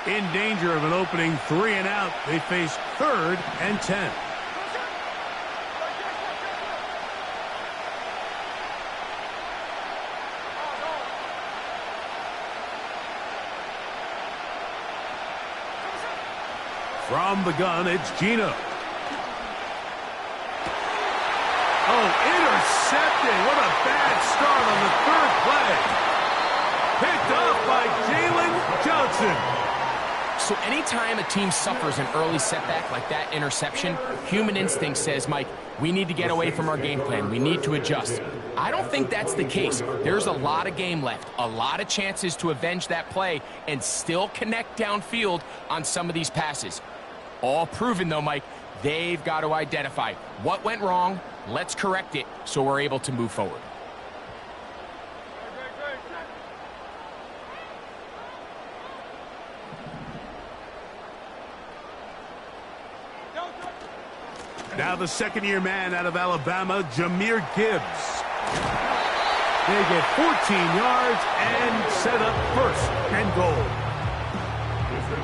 In danger of an opening 3 and out. They face 3rd and 10. From the gun, it's Gino. Oh, intercepted. What a bad start on the 3rd play. Picked off by Jalen Johnson. So anytime a team suffers an early setback like that interception, human instinct says, Mike, we need to get away from our game plan. We need to adjust. I don't think that's the case. There's a lot of game left, a lot of chances to avenge that play and still connect downfield on some of these passes. All proven, though, Mike, they've got to identify what went wrong. Let's correct it so we're able to move forward. Now the second-year man out of Alabama, Jahmyr Gibbs. They get 14 yards and set up 1st and goal.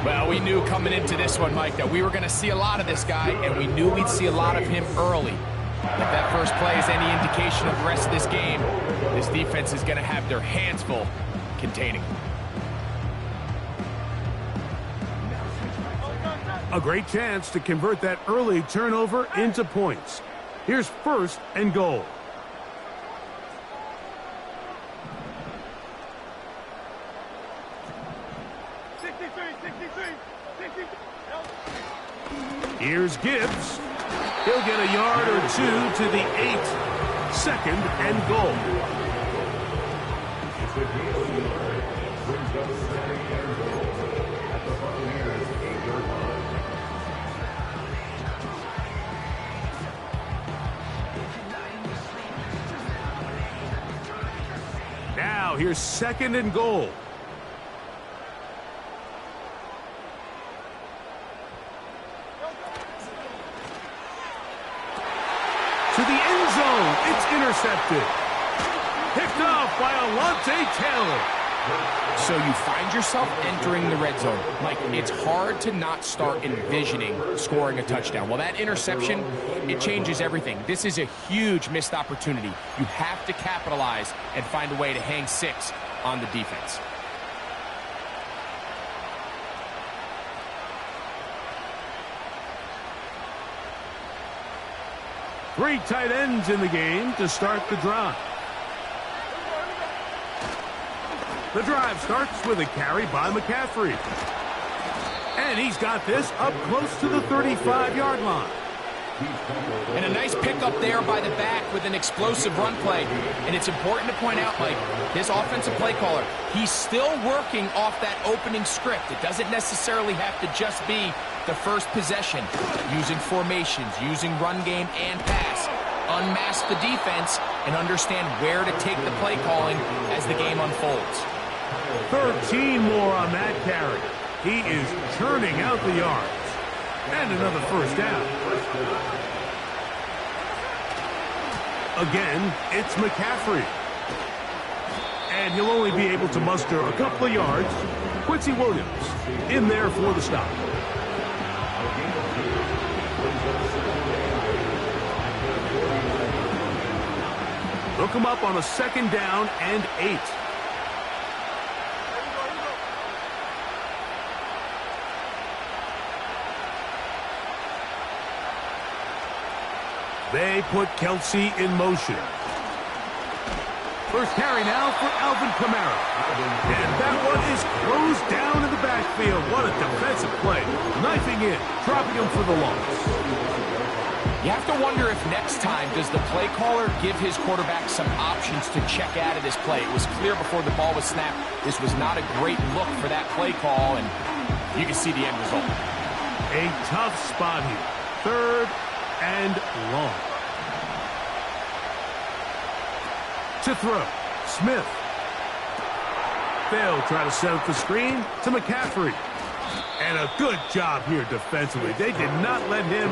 Well, we knew coming into this one, Mike, that we were going to see a lot of this guy, and we knew we'd see a lot of him early. If that first play is any indication of the rest of this game, this defense is going to have their hands full containing him. A great chance to convert that early turnover into points. Here's 1st and goal. Here's Gibbs. He'll get a yard or 2 to the 8. 2nd and goal. Now here's 2nd and goal. To the end zone, it's intercepted. Picked off by Alontae Taylor. So you find yourself entering the red zone. Mike, it's hard to not start envisioning scoring a touchdown. Well, that interception, it changes everything. This is a huge missed opportunity. You have to capitalize and find a way to hang 6 on the defense. Three tight ends in the game to start the drive. The drive starts with a carry by McCaffrey. And he's got this up close to the 35-yard line. And a nice pickup there by the back with an explosive run play. And it's important to point out, Mike, this offensive play caller, he's still working off that opening script. It doesn't necessarily have to just be the first possession. Using formations, using run game and pass. Unmask the defense and understand where to take the play calling as the game unfolds. 13 more on that carry. He is churning out the yards. And another first down. Again, it's McCaffrey. And he'll only be able to muster a couple of yards. Quincy Williams in there for the stop. Look him up on a 2nd down and 8. They put Kelsey in motion. First carry now for Alvin Kamara. And that one is closed down in the backfield. What a defensive play. Knifing in, dropping him for the loss. You have to wonder if next time does the play caller give his quarterback some options to check out of this play. It was clear before the ball was snapped. This was not a great look for that play call, and you can see the end result. A tough spot here. 3rd and long. To throw, Smith. They'll try to set up the screen to McCaffrey. And a good job here defensively. They did not let him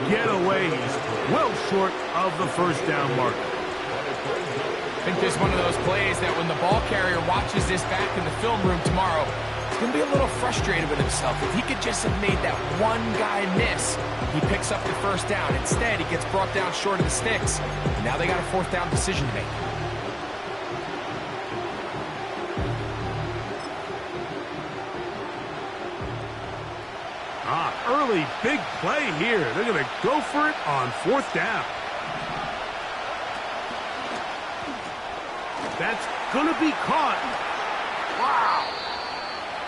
get away. He's well short of the first down marker. I think this is one of those plays that when the ball carrier watches this back in the film room tomorrow, He's going to be a little frustrated with himself. If he could just have made that one guy miss, he picks up the first down. Instead, he gets brought down short of the sticks. And now they got a fourth down decision to make. Early big play here. They're going to go for it on fourth down. That's going to be caught. Wow.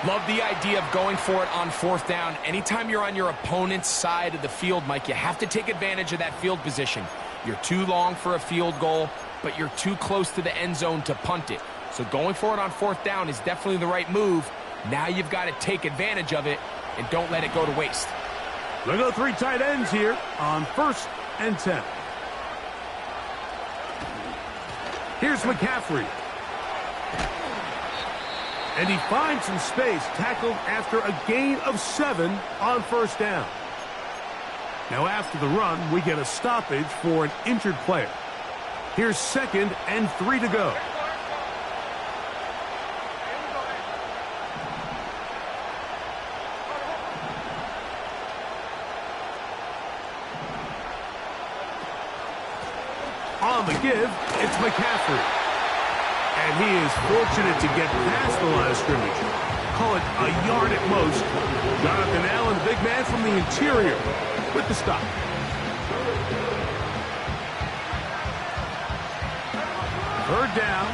Love the idea of going for it on fourth down. Anytime you're on your opponent's side of the field, Mike, you have to take advantage of that field position. You're too long for a field goal, but you're too close to the end zone to punt it. So going for it on fourth down is definitely the right move. Now you've got to take advantage of it and don't let it go to waste. They'll go three tight ends here on 1st and 10. Here's McCaffrey. And he finds some space, tackled after a gain of 7 on first down. Now after the run, we get a stoppage for an injured player. Here's 2nd and 3 to go. On the give, it's McCaffrey. And he is fortunate to get past the line of scrimmage. Call it a yard at most. Jonathan Allen, big man from the interior, with the stop. Third down,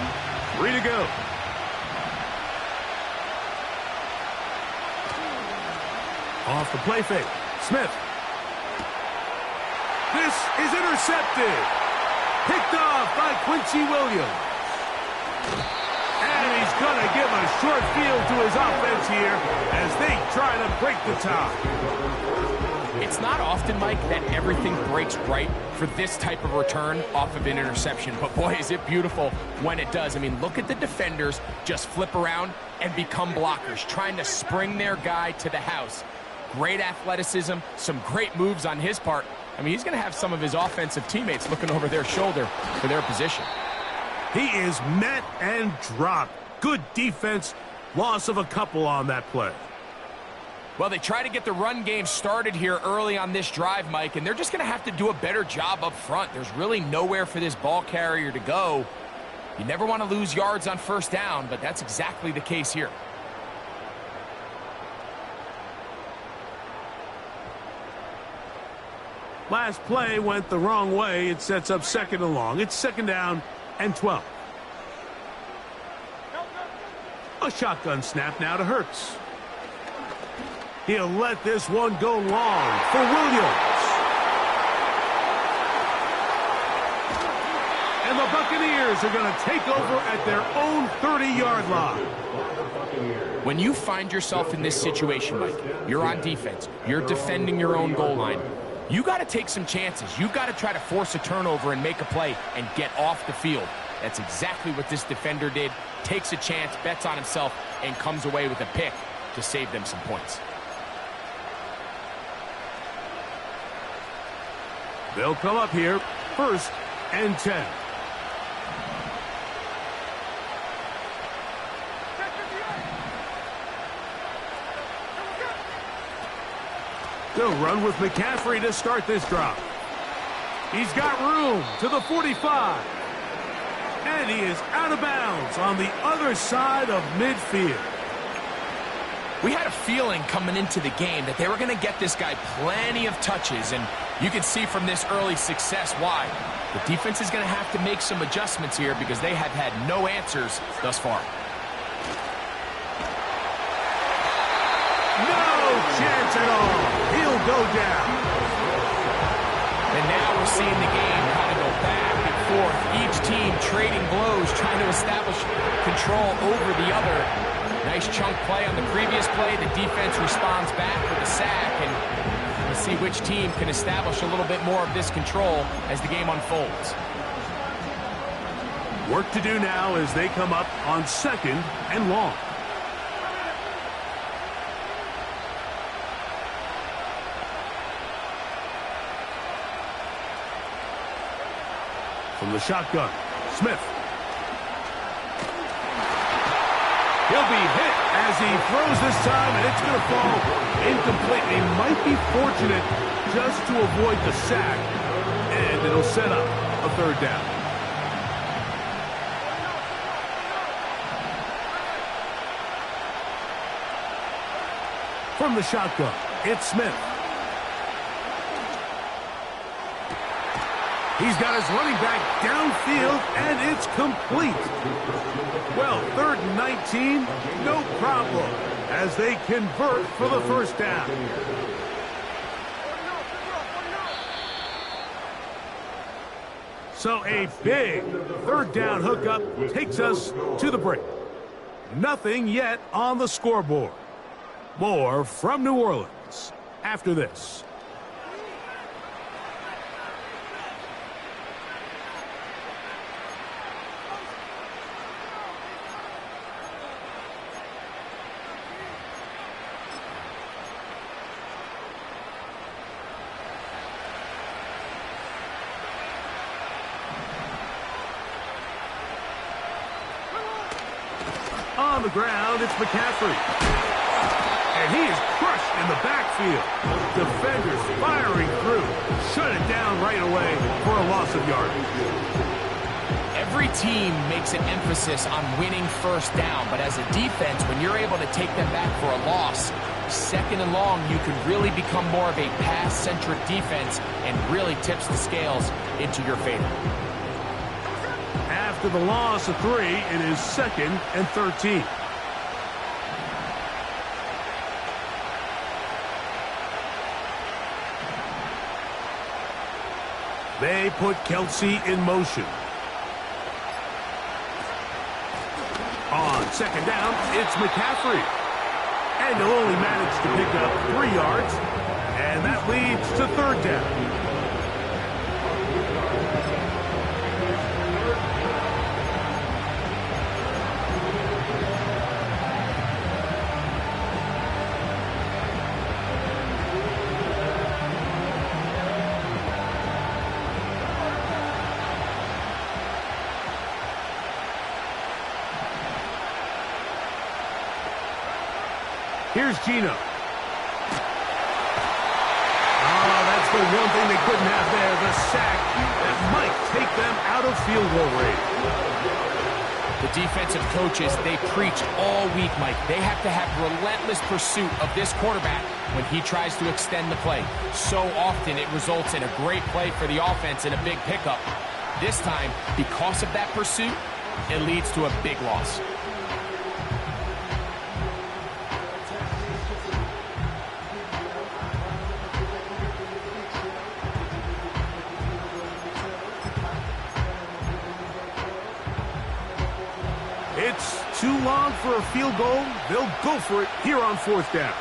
3 to go. Off the play fake, Smith. This is intercepted. Picked off by Quincy Williams. And he's going to give a short field to his offense here as they try to break the tie. It's not often, Mike, that everything breaks right for this type of return off of an interception. But boy, is it beautiful when it does. I mean, look at the defenders just flip around and become blockers, trying to spring their guy to the house. Great athleticism, some great moves on his part. I mean, he's going to have some of his offensive teammates looking over their shoulder for their position. He is met and dropped. Good defense. Loss of a couple on that play. Well, they try to get the run game started here early on this drive, Mike, and they're just going to have to do a better job up front. There's really nowhere for this ball carrier to go. You never want to lose yards on first down, but that's exactly the case here. Last play went the wrong way. It sets up 2nd and long. It's 2nd down and 12. A shotgun snap now to Hurts. He'll let this one go long for Williams. And the Buccaneers are going to take over at their own 30-yard line. When you find yourself in this situation, Mike, you're on defense, you're defending your own goal line, you got to take some chances. You got to try to force a turnover and make a play and get off the field. That's exactly what this defender did. Takes a chance, bets on himself, and comes away with a pick to save them some points. They'll come up here, 1st and 10. They'll run with McCaffrey to start this drive. He's got room to the 45. And he is out of bounds on the other side of midfield. We had a feeling coming into the game that they were going to get this guy plenty of touches, and you can see from this early success why. The defense is going to have to make some adjustments here because they have had no answers thus far. No chance at all. He'll go down. And now we're seeing the game kind of go back and forth. Each team trading blows, trying to establish control over the other. Nice chunk play on the previous play. The defense responds back with a sack, and we'll see which team can establish a little bit more of this control as the game unfolds. Work to do now as they come up on 2nd and long. From the shotgun, Smith. He'll be hit as he throws this time, and it's going to fall incomplete. He might be fortunate just to avoid the sack, and it'll set up a third down. From the shotgun, it's Smith. He's got his running back downfield, and it's complete. Well, 3rd and 19, no problem, as they convert for the first down. So a big 3rd down hookup takes us to the break. Nothing yet on the scoreboard. More from New Orleans after this. On the ground, it's McCaffrey. And he is crushed in the backfield. Defenders firing through. Shut it down right away for a loss of yardage. Every team makes an emphasis on winning first down, but as a defense, when you're able to take them back for a loss, 2nd and long, you can really become more of a pass-centric defense and really tips the scales into your favor. After the loss of 3, it is 2nd and 13. They put Kelsey in motion. On 2nd down, it's McCaffrey. And he'll only manage to pick up 3 yards. And that leads to 3rd down. Here's Gino. Oh, that's the one thing they couldn't have there, the sack that might take them out of field goal range. The defensive coaches, they preach all week, Mike. They have to have relentless pursuit of this quarterback when he tries to extend the play. So often it results in a great play for the offense and a big pickup. This time, because of that pursuit, it leads to a big loss. It's too long for a field goal. They'll go for it here on 4th down.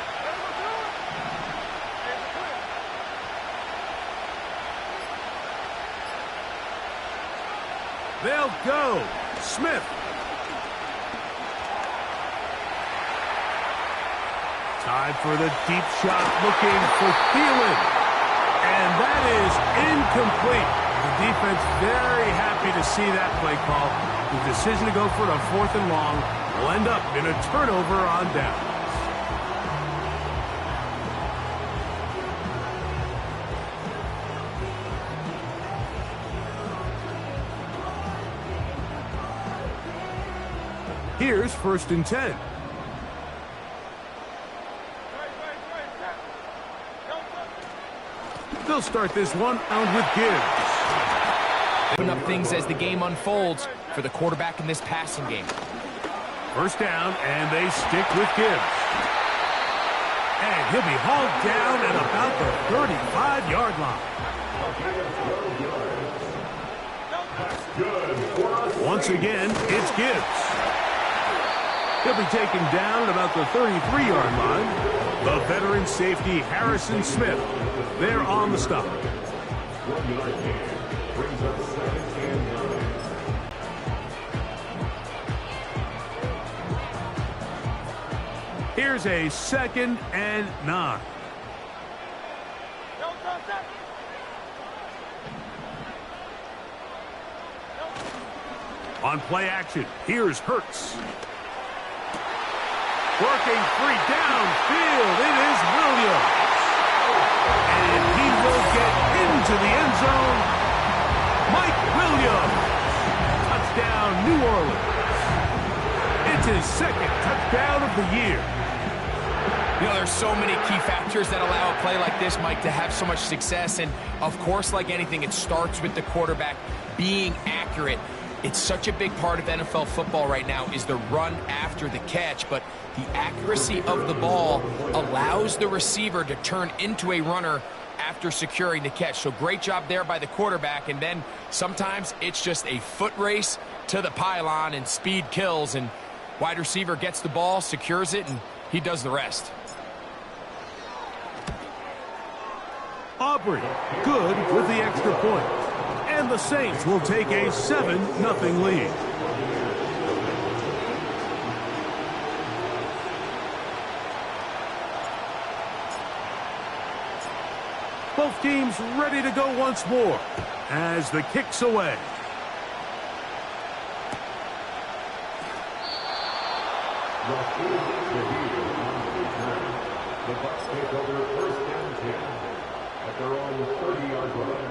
They'll go. Smith. Time for the deep shot, looking for Thielen. And that is incomplete. The defense very happy to see that play call. The decision to go for it on 4th and long will end up in a turnover on down. Here's 1st and 10. They'll start this one out with Gibbs. Open up things as the game unfolds for the quarterback in this passing game. 1st down, and they stick with Gibbs. And he'll be hauled down at about the 35-yard line. Once again, it's Gibbs. He'll be taken down at about the 33-yard line. The veteran safety, Harrison Smith, there on the stop. Here's a 2nd and 9. On play action, here's Hurts. Working free downfield. It is Williams. And he will get into the end zone. Mike Williams. Touchdown, New Orleans. It's his second touchdown of the year. You know, there's so many key factors that allow a play like this, Mike, to have so much success. And, of course, like anything, it starts with the quarterback being accurate. It's such a big part of NFL football right now is the run after the catch. But the accuracy of the ball allows the receiver to turn into a runner after securing the catch. So great job there by the quarterback. And then sometimes it's just a foot race to the pylon and speed kills. And wide receiver gets the ball, secures it, and he does the rest. Aubrey, good with the extra point. And the Saints will take a 7-0 lead. Both teams ready to go once more as the kick's away. The Bucs take over first and 10 at their own 30-yard line.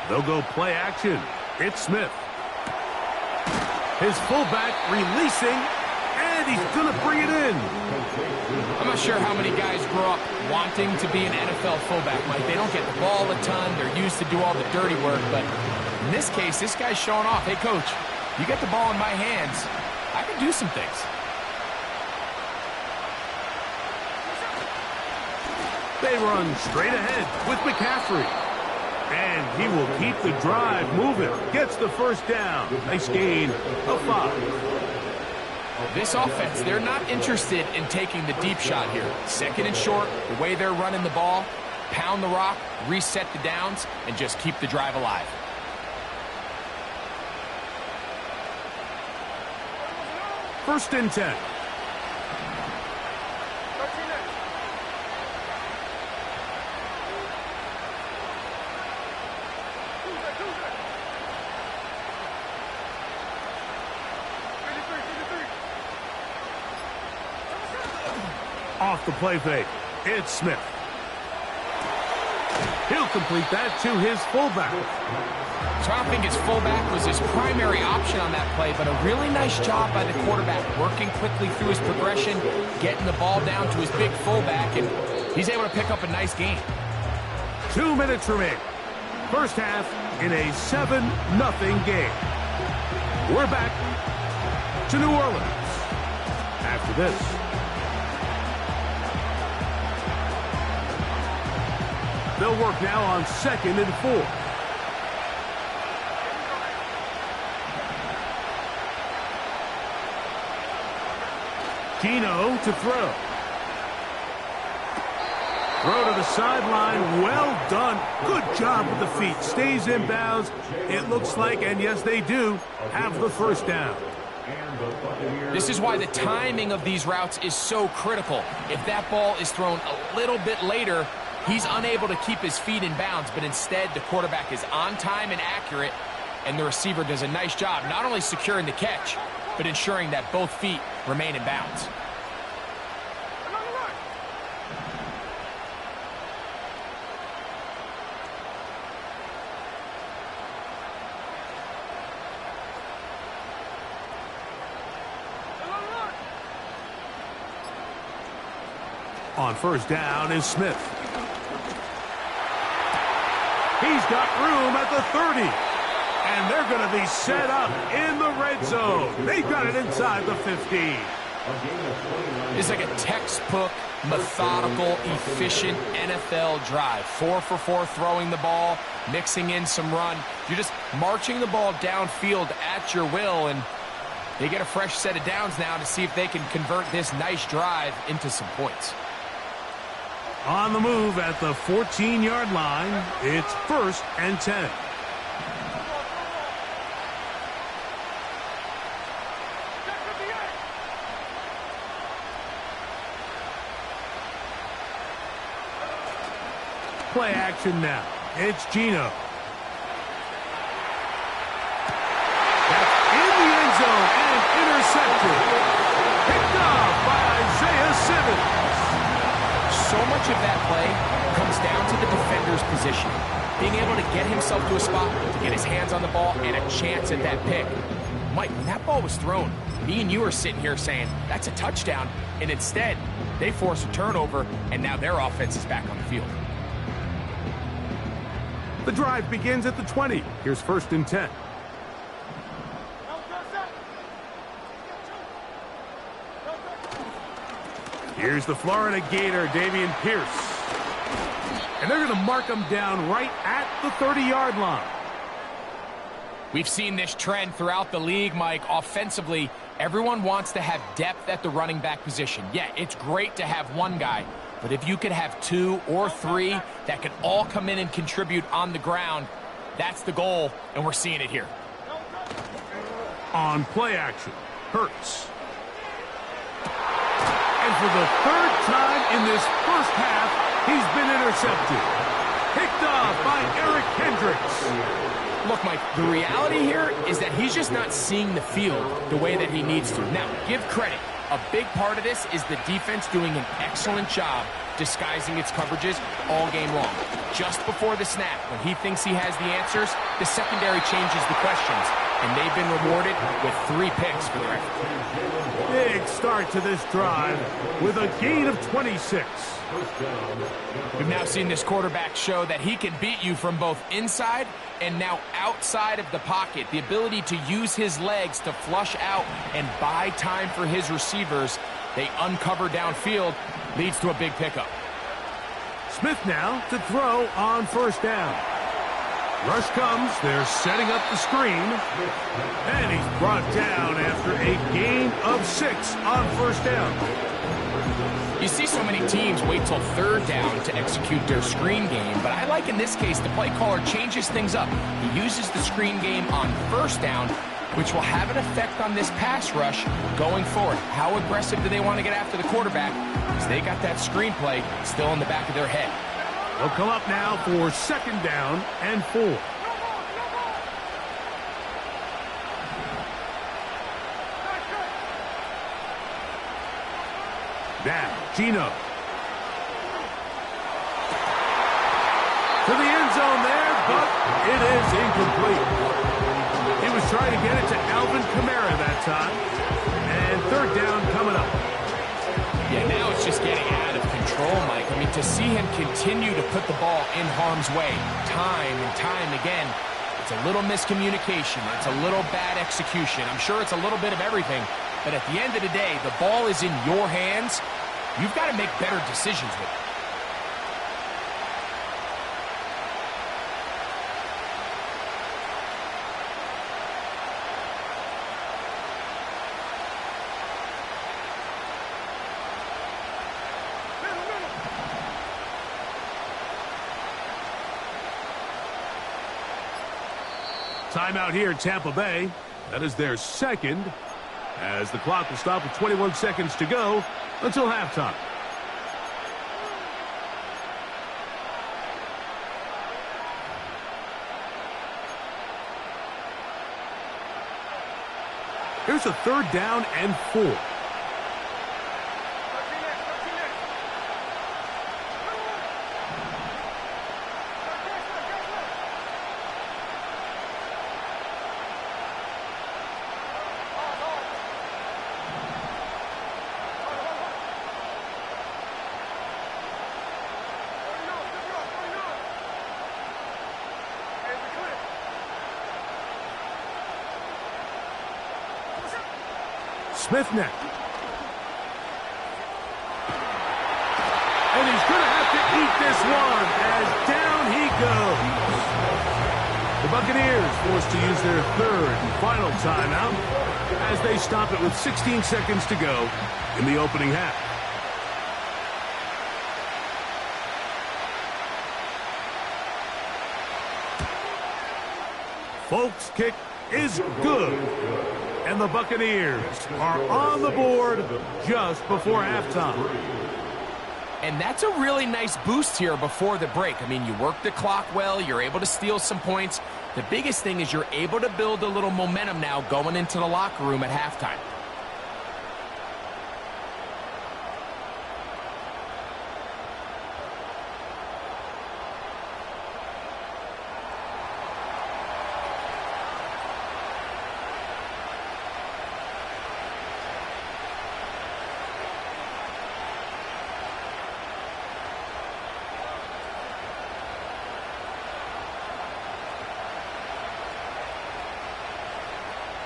They'll go play action. It's Smith. His fullback releasing, and he's going to bring it in. I'm not sure how many guys grow up wanting to be an NFL fullback, Mike. They don't get the ball a ton. They're used to do all the dirty work. But in this case, this guy's showing off. Hey, coach, you get the ball in my hands. I can do some things. They run straight ahead with McCaffrey. And he will keep the drive moving. Gets the first down. Nice gain of 5. This offense, they're not interested in taking the deep shot here. Second and short, the way they're running the ball, pound the rock, reset the downs, and just keep the drive alive. First and 10. Off the play fake. It's Smith. He'll complete that to his fullback. So I don't think his fullback was his primary option on that play, but a really nice job by the quarterback, working quickly through his progression, getting the ball down to his big fullback, and he's able to pick up a nice gain. 2 minutes remain. First half in a 7-0 game. We're back to New Orleans after this. They'll work now on 2nd and 4. Gino to throw. Throw to the sideline. Well done. Good job with the feet. Stays in bounds. It looks like, and yes, they do, have the first down. This is why the timing of these routes is so critical. If that ball is thrown a little bit later, he's unable to keep his feet in bounds, but instead the quarterback is on time and accurate, and the receiver does a nice job not only securing the catch, but ensuring that both feet remain in bounds. On first down is Smith. He's got room at the 30. And they're going to be set up in the red zone. They've got it inside the 15. It's like a textbook, methodical, efficient NFL drive. 4 for 4 throwing the ball, mixing in some run. You're just marching the ball downfield at your will, and they get a fresh set of downs now to see if they can convert this nice drive into some points. On the move at the 14-yard line, it's 1st and 10. Play action now. It's Geno. That's in the end zone and intercepted. Picked off by Isaiah Simmons. So much of that play comes down to the defender's position. Being able to get himself to a spot, to get his hands on the ball, and a chance at that pick. Mike, when that ball was thrown, me and you are sitting here saying, that's a touchdown, and instead, they force a turnover, and now their offense is back on the field. The drive begins at the 20. Here's 1st and 10. Here's the Florida Gator, Dameon Pierce. And they're going to mark him down right at the 30-yard line. We've seen this trend throughout the league, Mike. Offensively, everyone wants to have depth at the running back position. Yeah, it's great to have one guy, but if you could have 2 or 3 that can all come in and contribute on the ground, that's the goal, and we're seeing it here. On play action, Hurts. And for the 3rd time in this first half, he's been intercepted. Picked off by Eric Kendricks. Look, Mike, the reality here is that he's just not seeing the field the way that he needs to. Now, give credit. A big part of this is the defense doing an excellent job disguising its coverages all game long. Just before the snap, when he thinks he has the answers, the secondary changes the questions, and they've been rewarded with 3 picks for their effort. Big start to this drive with a gain of 26. We've now seen this quarterback show that he can beat you from both inside and now outside of the pocket. The ability to use his legs to flush out and buy time for his receivers. They uncover downfield, leads to a big pickup. Smith now to throw on 1st down. Rush comes, they're setting up the screen, and he's brought down after a gain of 6 on 1st down. You see so many teams wait till 3rd down to execute their screen game, but I like in this case the play caller changes things up. He uses the screen game on 1st down, which will have an effect on this pass rush going forward. How aggressive do they want to get after the quarterback? Because they got that screenplay still in the back of their head. They'll come up now for 2nd down and 4. Now, Geno. To the end zone there, but it is incomplete. He was trying to get it to Alvin Kamara that time. And 3rd down coming up. Yeah, now it's just getting out of control, Mike. I mean, to see him continue to put the ball in harm's way time and time again, it's a little miscommunication. It's a little bad execution. I'm sure it's a little bit of everything. But at the end of the day, the ball is in your hands. You've got to make better decisions with it. Timeout here in Tampa Bay. That is their 2nd, as the clock will stop with 21 seconds to go until halftime. Here's a 3rd down and 4. Smith now. And he's going to have to eat this one as down he goes. The Buccaneers forced to use their 3rd and final timeout as they stop it with 16 seconds to go in the opening half. Folks' kick is good. And the Buccaneers are on the board just before halftime. And that's a really nice boost here before the break. I mean, you work the clock well, you're able to steal some points. The biggest thing is you're able to build a little momentum now going into the locker room at halftime.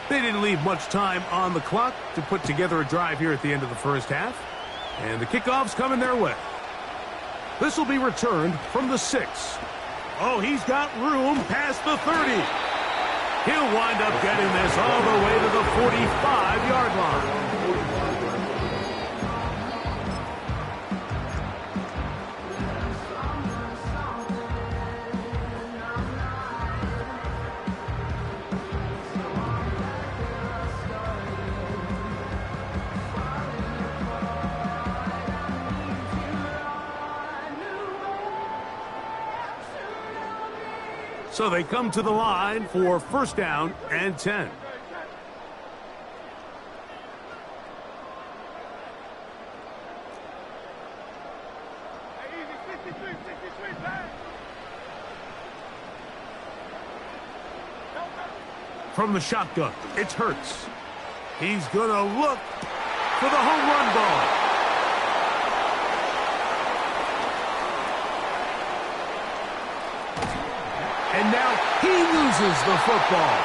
They didn't leave much time on the clock to put together a drive here at the end of the first half. And the kickoff's coming their way. This will be returned from the 6. Oh, he's got room past the 30. He'll wind up getting this all the way to the 45-yard line. So they come to the line for first down and 10. From the shotgun, it's Hurts. He's going to look for the home run ball. And now he loses the football.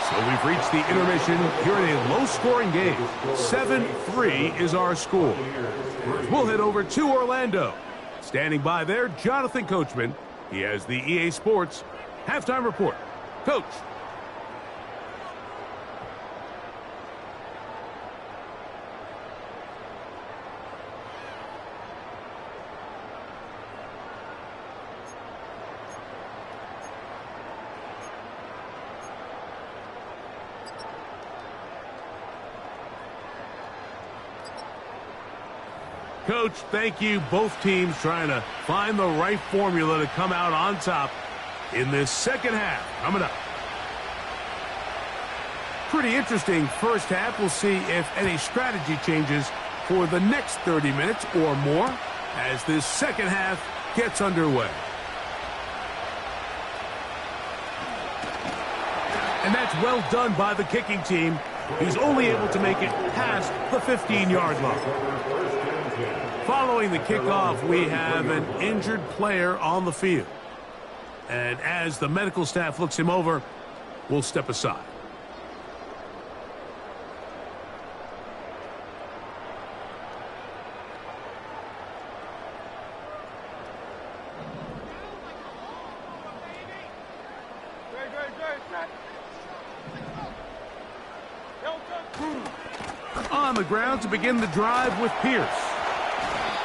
So we've reached the intermission here in a low-scoring game. 7-3 is our score. We'll head over to Orlando. Standing by there, Jonathan Coachman. He has the EA Sports halftime report. Coach. Coach, thank you. Both teams trying to find the right formula to come out on top in this second half. Coming up. Pretty interesting first half. We'll see if any strategy changes for the next 30 minutes or more as this second half gets underway. And that's well done by the kicking team. He's only able to make it past the 15-yard line. Following the kickoff, we have an injured player on the field. And as the medical staff looks him over, we'll step aside. On the ground to begin the drive with Pierce.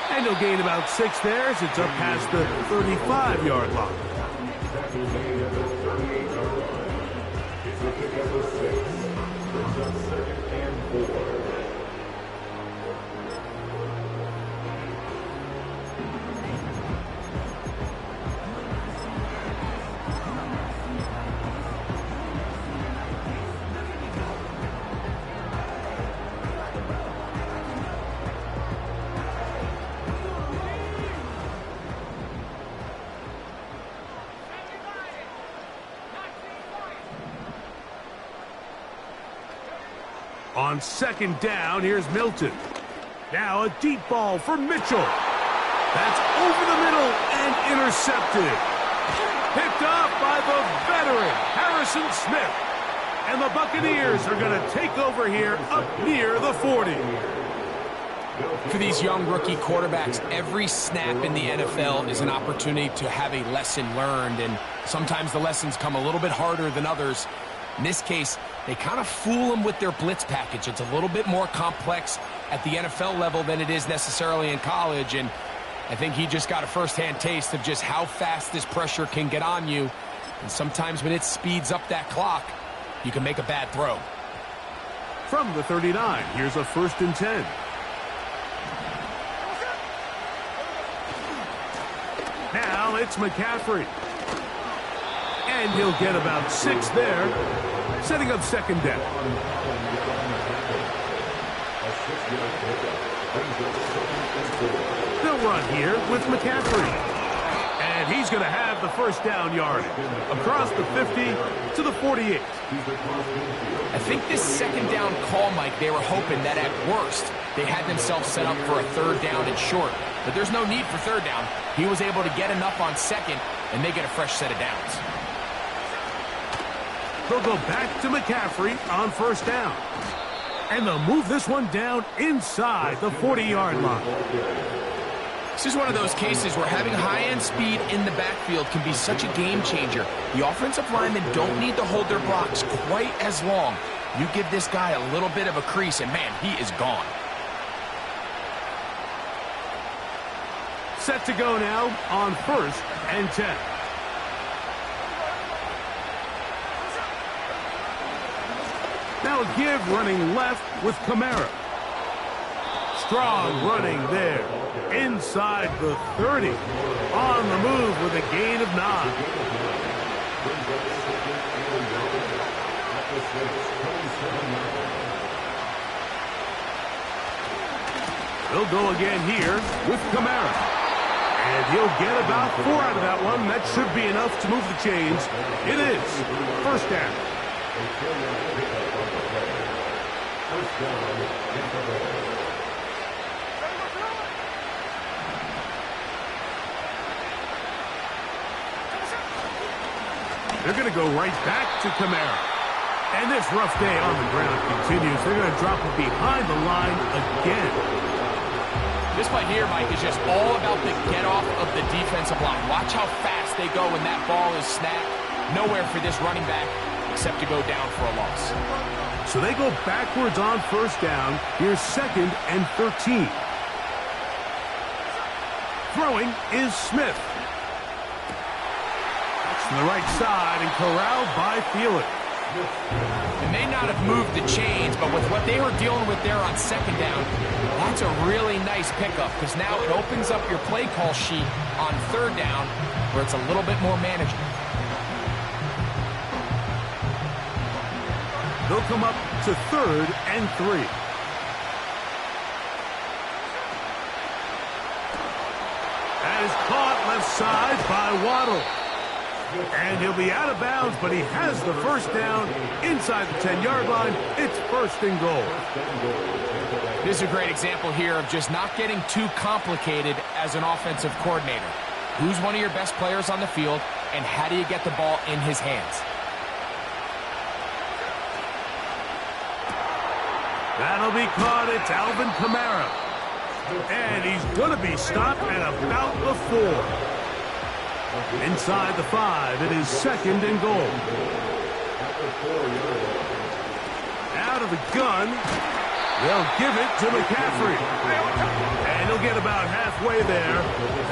And he'll gain about 6 there as it's up past the 35-yard line. On second down, here's Milton. Now a deep ball for Mitchell. That's over the middle and intercepted. Picked off by the veteran, Harrison Smith. And the Buccaneers are going to take over here up near the 40. For these young rookie quarterbacks, every snap in the NFL is an opportunity to have a lesson learned, and sometimes the lessons come a little bit harder than others. In this case, they kind of fool them with their blitz package. It's a little bit more complex at the NFL level than it is necessarily in college, and I think he just got a first-hand taste of just how fast this pressure can get on you, and sometimes when it speeds up that clock, you can make a bad throw. From the 39, here's a 1st and 10. Now it's McCaffrey. And he'll get about 6 there, setting up second down. They'll run here with McCaffrey. And he's going to have the first down yardage across the 50 to the 48. I think this second down call, Mike, they were hoping that at worst they had themselves set up for a third down and short. But there's no need for third down. He was able to get enough on second, and they get a fresh set of downs. They'll go back to McCaffrey on first down. And they'll move this one down inside the 40-yard line. This is one of those cases where having high-end speed in the backfield can be such a game changer. The offensive linemen don't need to hold their blocks quite as long. You give this guy a little bit of a crease, and man, he is gone. Set to go now on 1st and 10. Now a give running left with Kamara. Strong running there. Inside the 30. On the move with a gain of 9. They'll go again here with Kamara. And he'll get about 4 out of that one. That should be enough to move the chains. It is first down. They're going to go right back to Kamara. And this rough day on the ground continues. They're going to drop it behind the line again. This play here, Mike, is just all about the get-off of the defensive line. Watch how fast they go when that ball is snapped. Nowhere for this running back except to go down for a loss. So they go backwards on first down. Here's 2nd and 13. Throwing is Smith. That's from the right side and corralled by Thielen. They may not have moved the chains, but with what they were dealing with there on second down, that's a really nice pickup because now it opens up your play call sheet on third down where it's a little bit more manageable. They'll come up to 3rd and 3. That is caught left side by Waddle. And he'll be out of bounds, but he has the first down inside the 10-yard line. It's 1st and goal. This is a great example here of just not getting too complicated as an offensive coordinator. Who's one of your best players on the field, and how do you get the ball in his hands? That'll be caught. It's Alvin Kamara. And he's going to be stopped at about the 4. Inside the 5, it is 2nd and goal. Out of the gun, they'll give it to McCaffrey. And he'll get about halfway there.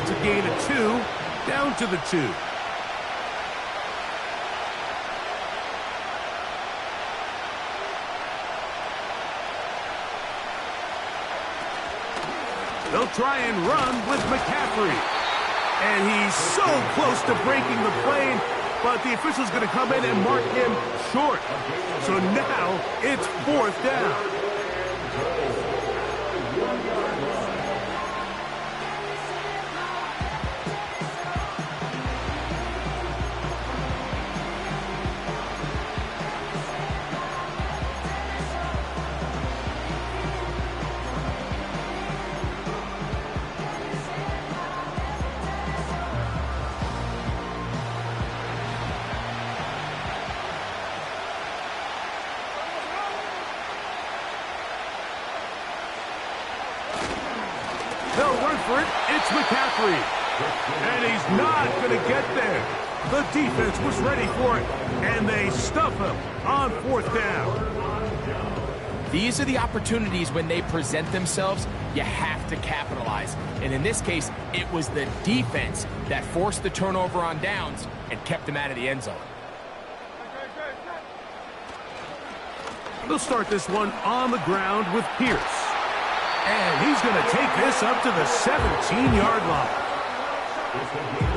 It's a gain of 2, down to the 2. They'll try and run with McCaffrey. And he's so close to breaking the plane, but the official's going to come in and mark him short. So now it's 4th down. They'll run for it. It's McCaffrey. And he's not going to get there. The defense was ready for it, and they stuff him on 4th down. These are the opportunities when they present themselves, you have to capitalize. And in this case, it was the defense that forced the turnover on downs and kept them out of the end zone. They'll start this one on the ground with Pierce. And he's going to take this up to the 17-yard line.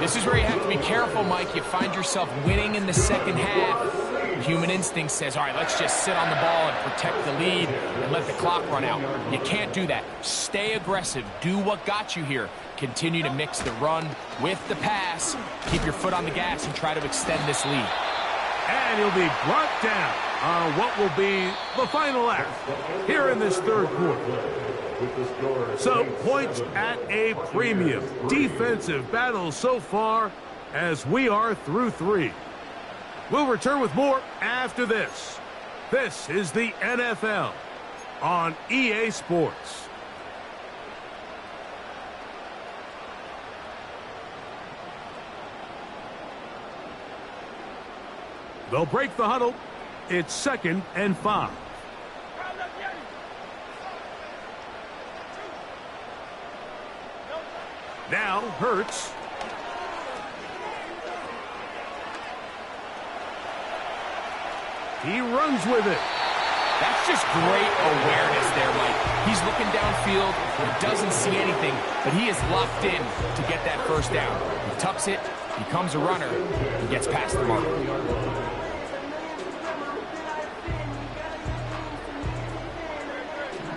This is where you have to be careful, Mike. You find yourself winning in the second half. Human instinct says, all right, let's just sit on the ball and protect the lead and let the clock run out. You can't do that. Stay aggressive. Do what got you here. Continue to mix the run with the pass. Keep your foot on the gas and try to extend this lead. And he'll be brought down on what will be the final act here in this third quarter. So, points at a premium. Defensive battle so far as we are through 3. We'll return with more after this. This is the NFL on EA Sports. They'll break the huddle. It's 2nd and 5. Now, Hurts. He runs with it. That's just great awareness there, Mike. He's looking downfield. He doesn't see anything, but he is locked in to get that first down. He tucks it, becomes a runner, and gets past the mark.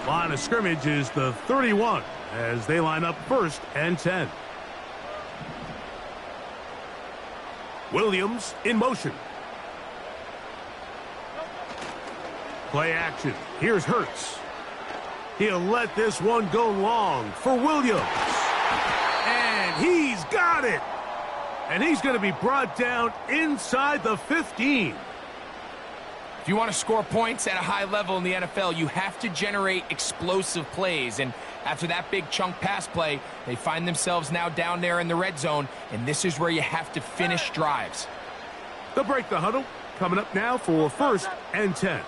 Line of scrimmage is the 31 as they line up 1st and 10. Williams in motion. Play action. Here's Hurts. He'll let this one go long for Williams. And he's got it. And he's going to be brought down inside the 15. If you want to score points at a high level in the NFL, you have to generate explosive plays. And after that big chunk pass play, they find themselves now down there in the red zone, and this is where you have to finish drives. They'll break the huddle. Coming up now for 1st and 10.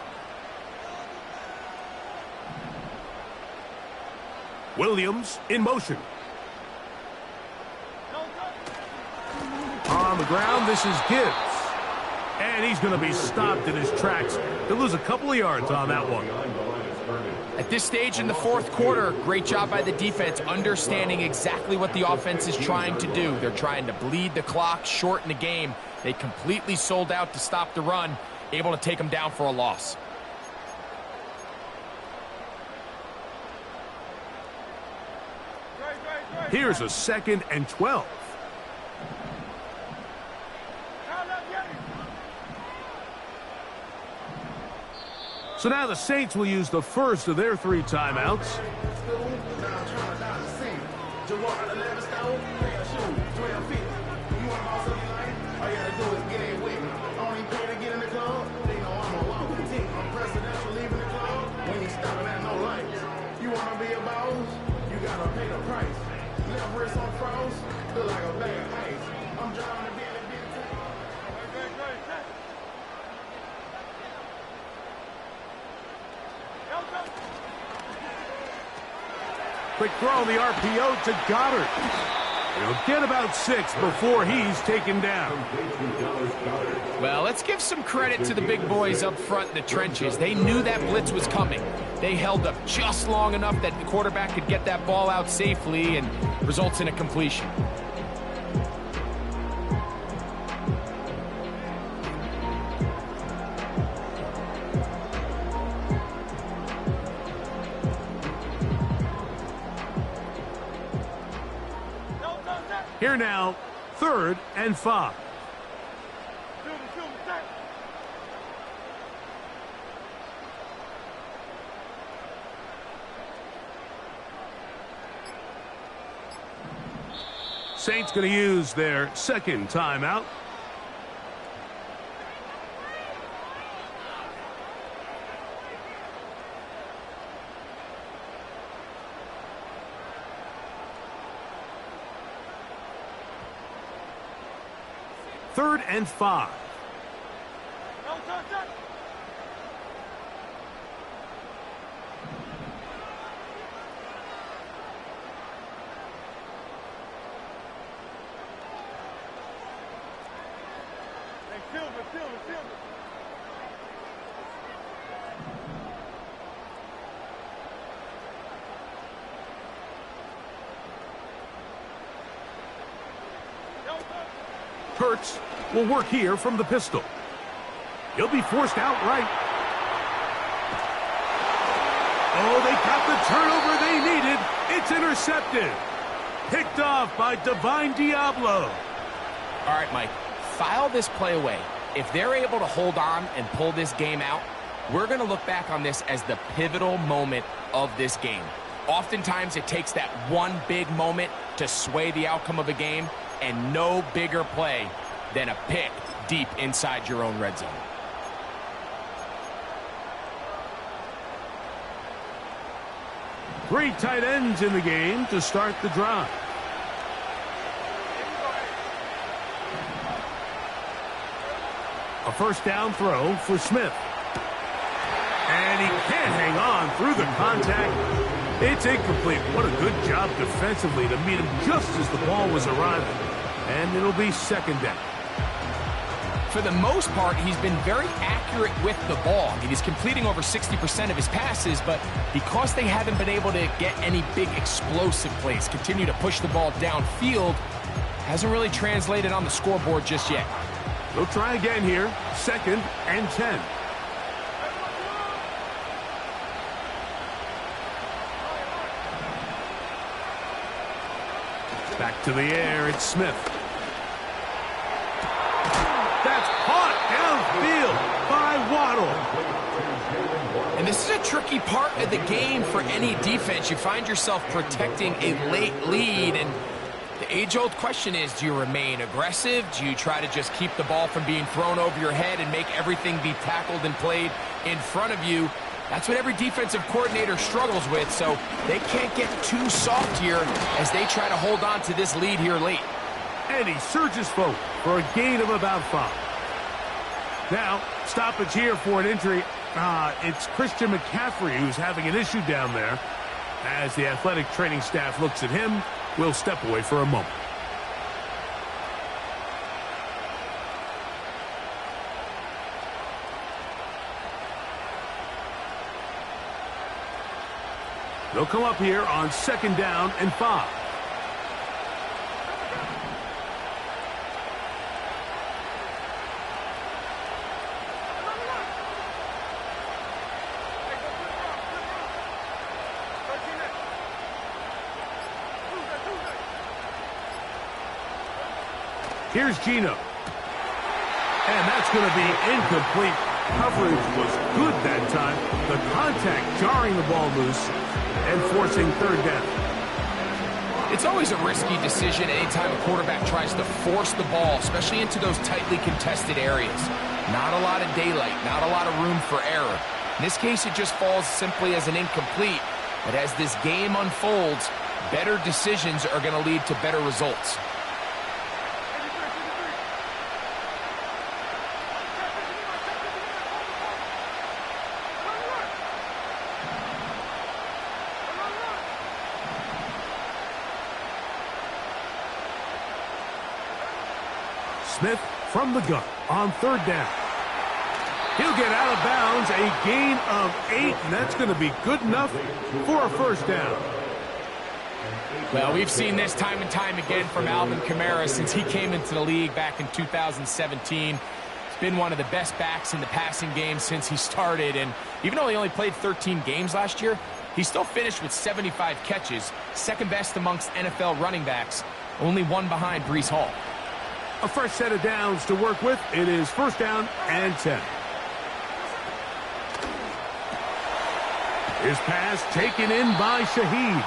Williams in motion. On the ground, this is Gibbs. And he's going to be stopped in his tracks. He'll lose a couple of yards on that one. At this stage in the fourth quarter, great job by the defense, understanding exactly what the offense is trying to do. They're trying to bleed the clock, shorten the game. They completely sold out to stop the run, able to take them down for a loss. Here's a 2nd and 12. So now the Saints will use the first of their 3 timeouts. Quick throw on the RPO to Goddard. He'll get about 6 before he's taken down. Well, let's give some credit to the big boys up front in the trenches. They knew that blitz was coming. They held up just long enough that the quarterback could get that ball out safely and results in a completion. Here now, 3rd and 5. Saints going to use their 2nd timeout. Third and 5. Hurts will work here from the pistol. He'll be forced outright. Oh, they got the turnover they needed. It's intercepted. Picked off by Divine Diablo. All right, Mike, file this play away. If they're able to hold on and pull this game out, we're going to look back on this as the pivotal moment of this game. Oftentimes, it takes that one big moment to sway the outcome of a game, and no bigger play than a pick deep inside your own red zone. Three tight ends in the game to start the drive. A first down throw for Smith. And he can't hang on through the contact. It's incomplete. What a good job defensively to meet him just as the ball was arriving. And it'll be second down. For the most part, he's been very accurate with the ball. I mean, he's completing over 60% of his passes, but because they haven't been able to get any big explosive plays, continue to push the ball downfield, hasn't really translated on the scoreboard just yet. They'll try again here. Second and 10. Back to the air, it's Smith. That's caught downfield by Waddle. And this is a tricky part of the game for any defense. You find yourself protecting a late lead, and the age-old question is, do you remain aggressive? Do you try to just keep the ball from being thrown over your head and make everything be tackled and played in front of you? That's what every defensive coordinator struggles with, so they can't get too soft here as they try to hold on to this lead here late. And he surges forward for a gain of about 5. Now, stoppage here for an injury. It's Christian McCaffrey who's having an issue down there. As the athletic training staff looks at him, we'll step away for a moment. They'll come up here on second down and 5. Here's Geno. And that's going to be incomplete. Coverage was good that time. The contact jarring the ball loose and forcing third down. It's always a risky decision anytime a quarterback tries to force the ball, especially into those tightly contested areas. Not a lot of daylight, not a lot of room for error. In this case, it just falls simply as an incomplete. But as this game unfolds, better decisions are going to lead to better results. Smith from the gun on third down. He'll get out of bounds, a gain of 8, and that's going to be good enough for a first down. Well, we've seen this time and time again from Alvin Kamara since he came into the league back in 2017. He's been one of the best backs in the passing game since he started, and even though he only played 13 games last year, he still finished with 75 catches, second best amongst NFL running backs, only one behind Breece Hall. A fresh set of downs to work with. It is first down and 10. His pass taken in by Shaheed.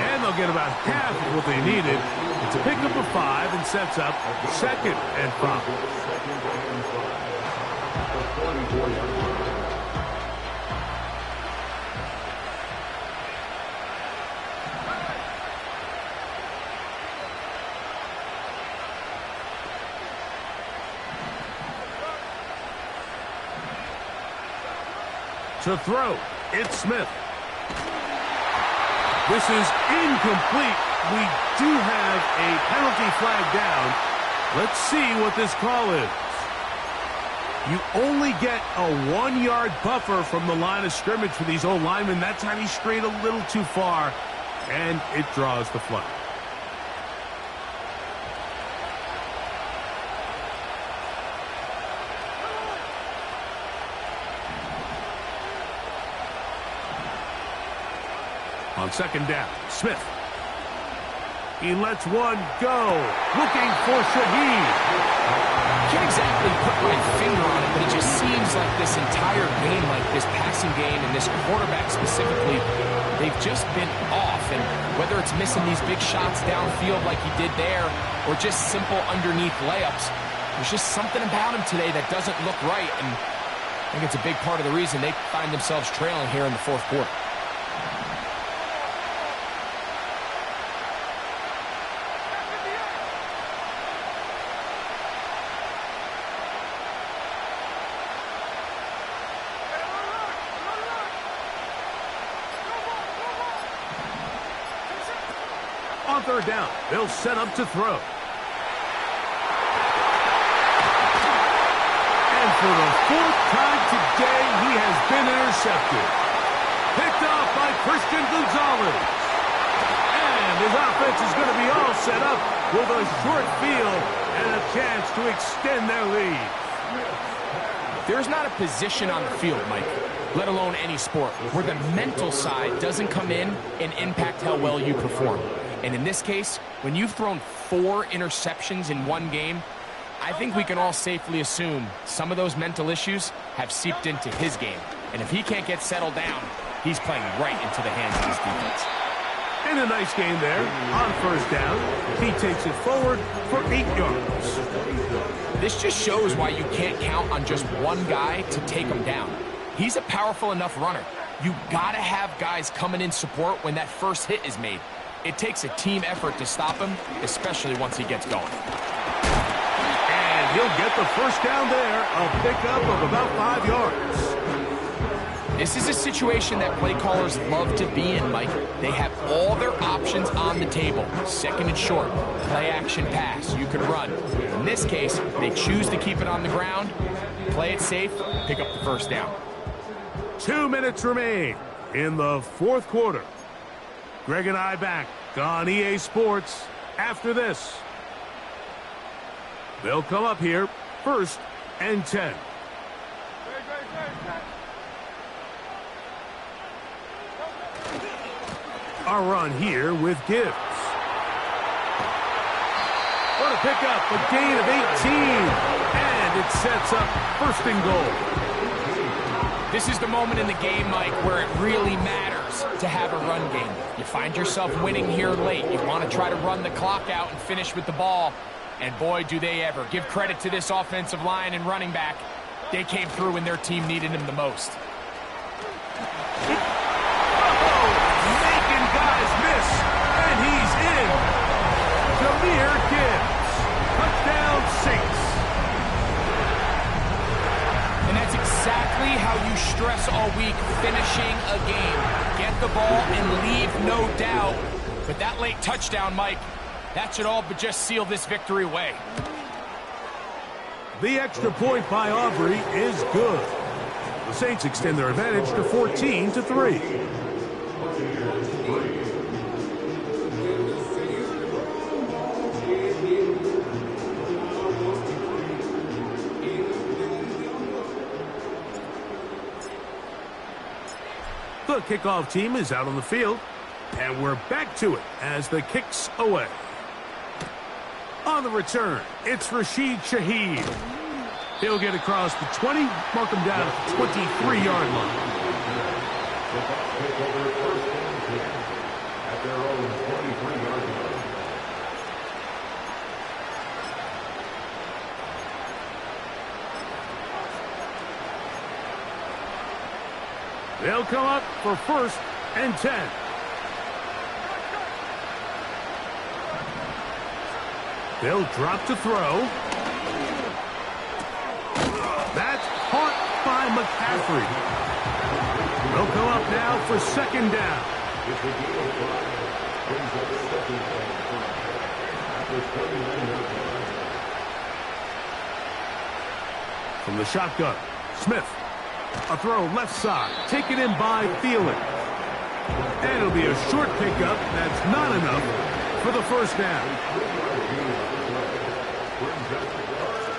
And they'll get about half of what they needed. It's a pickup of 5 and sets up second and 5. To throw, it's Smith. This is incomplete. We do have a penalty flag down. Let's see what this call is. You only get a 1-yard buffer from the line of scrimmage for these old linemen. That time he strayed a little too far, and it draws the flag. On second down, Smith. He lets one go. Looking for Shaheed. Can't exactly put my finger on it, but it just seems like this entire game, like this passing game and this quarterback specifically, they've just been off. And whether it's missing these big shots downfield like he did there or just simple underneath layups, there's just something about him today that doesn't look right. And I think it's a big part of the reason they find themselves trailing here in the fourth quarter. On third down, they'll set up to throw. And for the fourth time today, he has been intercepted. Picked off by Christian Gonzalez. And his offense is going to be all set up with a short field and a chance to extend their lead. There's not a position on the field, Mike, let alone any sport, where the mental side doesn't come in and impact how well you perform. And in this case, when you've thrown 4 interceptions in one game, I think we can all safely assume some of those mental issues have seeped into his game. And if he can't get settled down, he's playing right into the hands of his defense. And a nice game there. On first down, he takes it forward for 8 yards. This just shows why you can't count on just one guy to take him down. He's a powerful enough runner. You gotta have guys coming in support when that first hit is made. It takes a team effort to stop him, especially once he gets going. And he'll get the first down there, a pickup of about 5 yards. This is a situation that play callers love to be in, Mike. They have all their options on the table. Second and short, play action pass, you can run. In this case, they choose to keep it on the ground, play it safe, pick up the first down. 2 minutes remain in the fourth quarter. Greg and I back on EA Sports after this. They'll come up here, 1st and 10. Our run here with Gibbs. What a pickup, a gain of 18. And it sets up 1st and goal. This is the moment in the game, Mike, where it really matters to have a run game. You find yourself winning here late. You want to try to run the clock out and finish with the ball. And boy, do they ever. Give credit to this offensive line and running back. They came through when their team needed him the most. Making guys miss, and he's in. Jahmyr Gibbs. Touchdown Saints. And that's exactly how you stress all week, finishing a game. Get the ball and leave no doubt. But that late touchdown, Mike, that should all but just seal this victory away. The extra point by Aubrey is good. The Saints extend their advantage to 14-3. The kickoff team is out on the field, and we're back to it as the kick's away. On the return, it's Rashid Shaheed. He'll get across the 20, mark him down at the 23-yard line. At their own 23-yard line. They'll come up for 1st and 10. They'll drop to throw. That's caught by McCaffrey. They'll come up now for 2nd down. From the shotgun, Smith. A throw left side, taken in by Thielen. And it'll be a short pickup. That's not enough for the 1st down.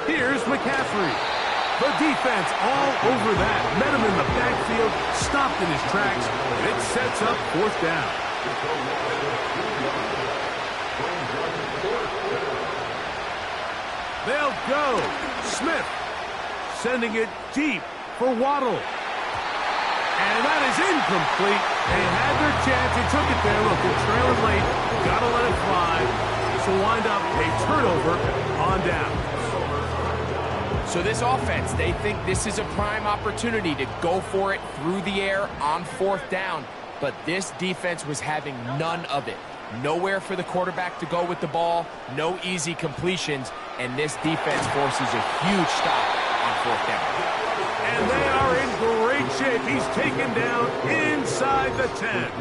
Here's McCaffrey. The defense all over that. Met him in the backfield, stopped in his tracks, and it sets up fourth down. They'll go. Smith sending it deep for Waddle. And that is incomplete. They had their chance. They took it there. Look, they're trailing late. Got to let it fly. This will wind up a turnover on down. So this offense, they think this is a prime opportunity to go for it through the air on fourth down. But this defense was having none of it. Nowhere for the quarterback to go with the ball. No easy completions. And this defense forces a huge stop on fourth down. And they are in great shape. He's taken down inside the 10.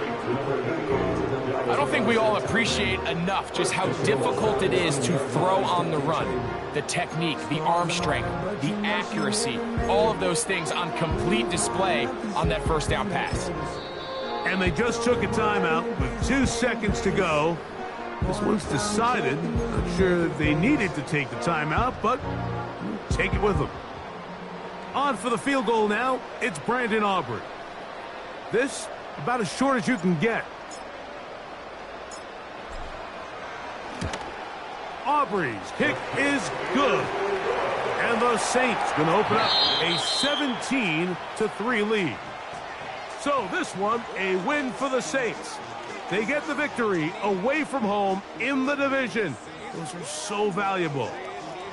I don't think we all appreciate enough just how difficult it is to throw on the run. The technique, the arm strength, the accuracy, all of those things on complete display on that first down pass. And they just took a timeout with 2 seconds to go. This one's decided. Not sure that they needed to take the timeout, but take it with them. On for the field goal now, it's Brandon Aubrey. This, about as short as you can get. Aubrey's kick is good. And the Saints going to open up a 17-3 lead. So this one, a win for the Saints. They get the victory away from home in the division. Those are so valuable.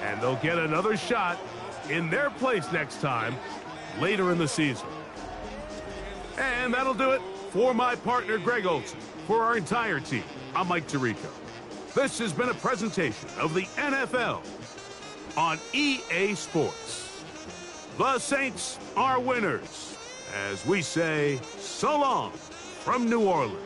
And they'll get another shot in their place next time, later in the season. And that'll do it for my partner, Greg Olson. For our entire team, I'm Mike Tirico. This has been a presentation of the NFL on EA Sports. The Saints are winners, as we say so long from New Orleans.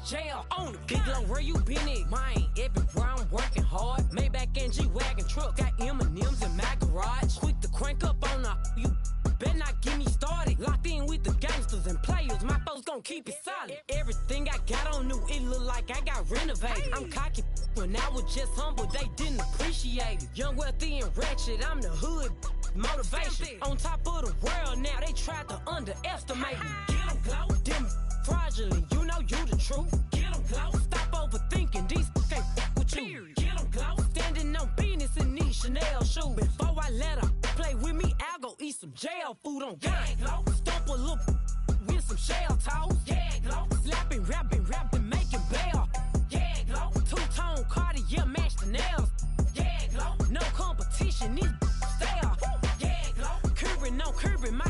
jail on the big low. Where you been at? Mine, everywhere I'm working hard. Maybach and G-Wagon truck, got M&M's in my garage. Quick to crank up on the you. Better not get me started. Locked in with the gangsters and players. My folks gon' keep it solid. Everything I got on new, it look like I got renovated. I'm cocky when I was just humble, they didn't appreciate it. Young, wealthy, and ratchet, I'm the hood motivation. On top of the world now, they tried to underestimate me. Get 'em glow, them fraudulent, you know you the truth. Get 'em glow, stop overthinking, these can't with you. Get 'em glow, standing on business in these Chanel shoes. Before I let her play with me, I'll go eat some jail food on gang. Stomp a little with some shell toes. Yeah, glow. Slapping, rapping, making bail. Yeah, glow. Two-tone Cartier match the nails. Yeah, glow. No competition, these stale. Yeah, glow. Curving, no curving, my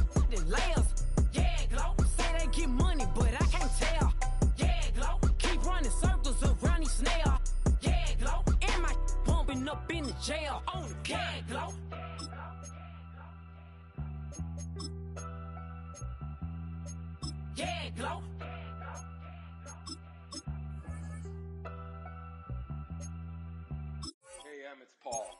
layers. Yeah, glow. Say they get money, but I can't tell. Yeah, glow. Keep running circles around these snails. Yeah, glow. And my bumping up in the jail on the gang, glow. Yeah, glow. Hey, it's Paul.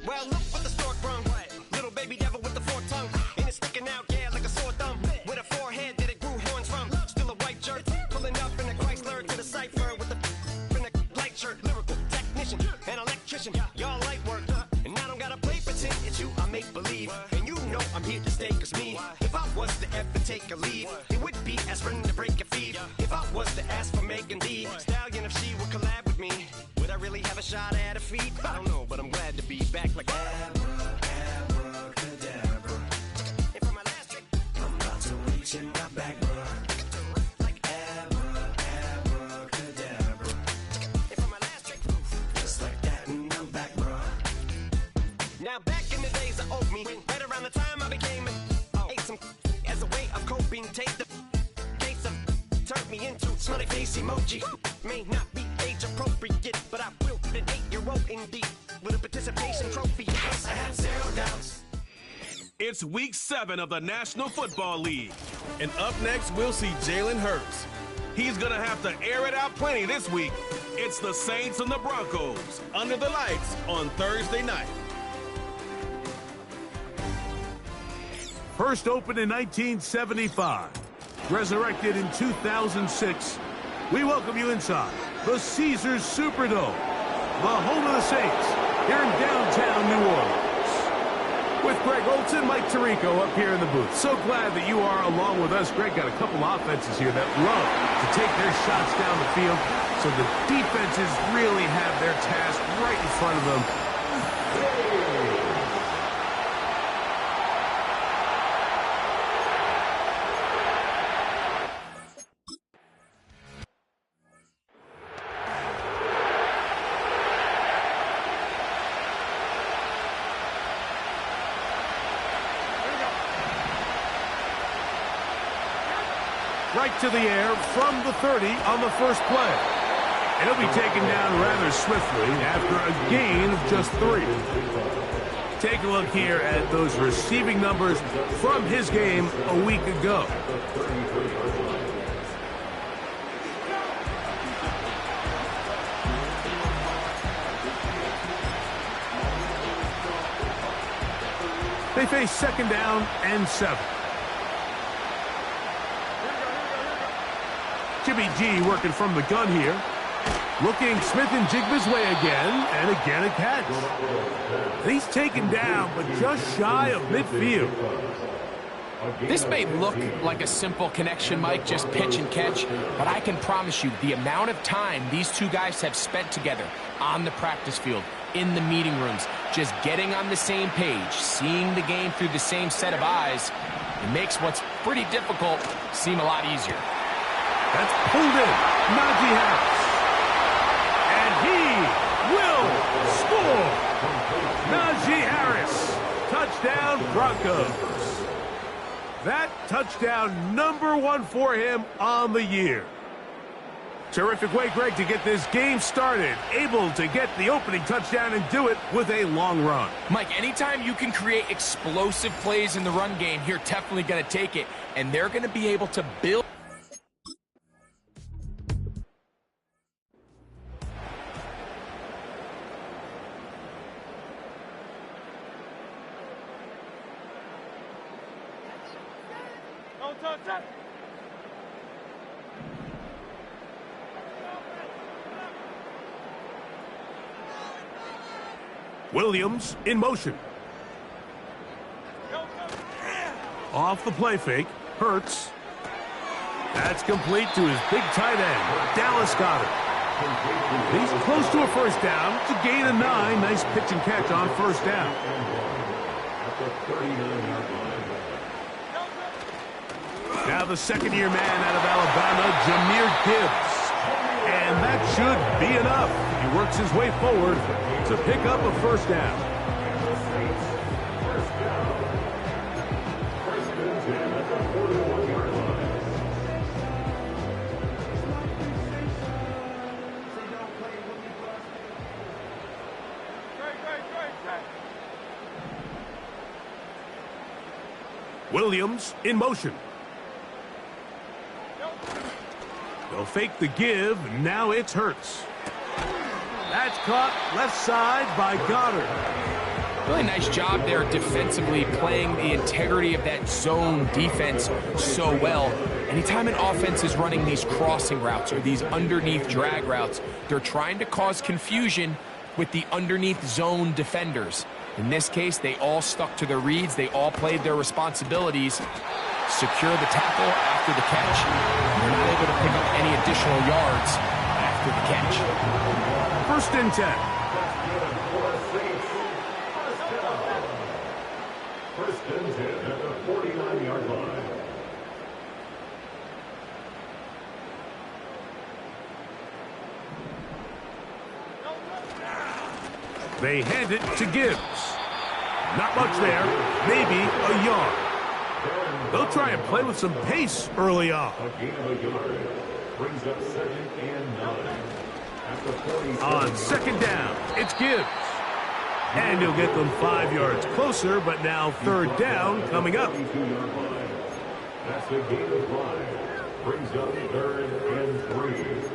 Well, look what the stork brung. Little baby devil with the forked tongue. And it's sticking out, yeah, like a sore thumb. With a forehead that it grew horns from. Still a white jerk, pulling up in a Chrysler to the cipher with the in a light shirt. Lyrical technician, an electrician, y'all light work. And I don't gotta play pretend, it's you I make believe. And you know I'm here to stay, cause me, if I was to ever take a leave, it would be aspirin to break a feed. If I was to ask for Megan D Stallion, if she would collab with me, would I really have a shot at a feat? I don't know, but I'm glad to be back like abracadabra. And for my last trick, I'm about to reach in my back, bruh. Like abracadabra. And for my last trick, just like that, and I'm back, bruh. Now back in the days of old me, right around the time I became ate some as a way of coping. Take the case of turned me into smiley face emoji. May not be age appropriate, but I will an 8-year-old indeed with a participation trophy. Yes, I have zero doubts. It's week 7 of the National Football League. And up next, we'll see Jalen Hurts. He's going to have to air it out plenty this week. It's the Saints and the Broncos under the lights on Thursday night. First opened in 1975, resurrected in 2006, we welcome you inside the Caesars Superdome, the home of the Saints, here in downtown New Orleans. With Greg Olson, Mike Tirico up here in the booth. So glad that you are along with us. Greg got a couple offenses here that love to take their shots down the field, so the defenses really have their task right in front of them. Right to the air from the 30 on the first play. And he'll be taken down rather swiftly after a gain of just 3. Take a look here at those receiving numbers from his game a week ago. They face second down and 7. Jimmy G working from the gun here. Looking Smith and Jigba's way again, and again a catch. And he's taken down, but just shy of midfield. This may look like a simple connection, Mike, just pitch and catch, but I can promise you the amount of time these two guys have spent together on the practice field, in the meeting rooms, just getting on the same page, seeing the game through the same set of eyes, it makes what's pretty difficult seem a lot easier. That's pulled in. Najee Harris. And he will score. Najee Harris, touchdown Broncos. That touchdown number 1 for him on the year. Terrific way, Greg, to get this game started. Able to get the opening touchdown and do it with a long run. Mike, anytime you can create explosive plays in the run game, you're definitely going to take it. And they're going to be able to build. Williams in motion. Off the play fake. Hurts. That's complete to his big tight end, Dallas Goedert. He's close to a first down. It's a gain of 9. Nice pitch and catch on first down. Now the second-year man out of Alabama, Jahmyr Gibbs. And that should be enough. He works his way forward to pick up a first down. Williams in motion. They'll fake the give. Now it's Hurts. That's caught left side by Goddard. Really nice job there defensively, playing the integrity of that zone defense so well. Anytime an offense is running these crossing routes or these underneath drag routes, they're trying to cause confusion with the underneath zone defenders. In this case, they all stuck to their reads. They all played their responsibilities. Secure the tackle after the catch. They're not able to pick up any additional yards after the catch. First and 10. First and 10 at the 49-yard line. They hand it to Gibbs. Not much there. Maybe a yard. They'll try and play with some pace early on. A gain of a yard brings up 2nd and 9. At the 47. On second down, it's Gibbs. And he'll get them 5 yards closer, but now third down coming up. 52-yard line. That's a gain of 5. Brings up 3rd and 3.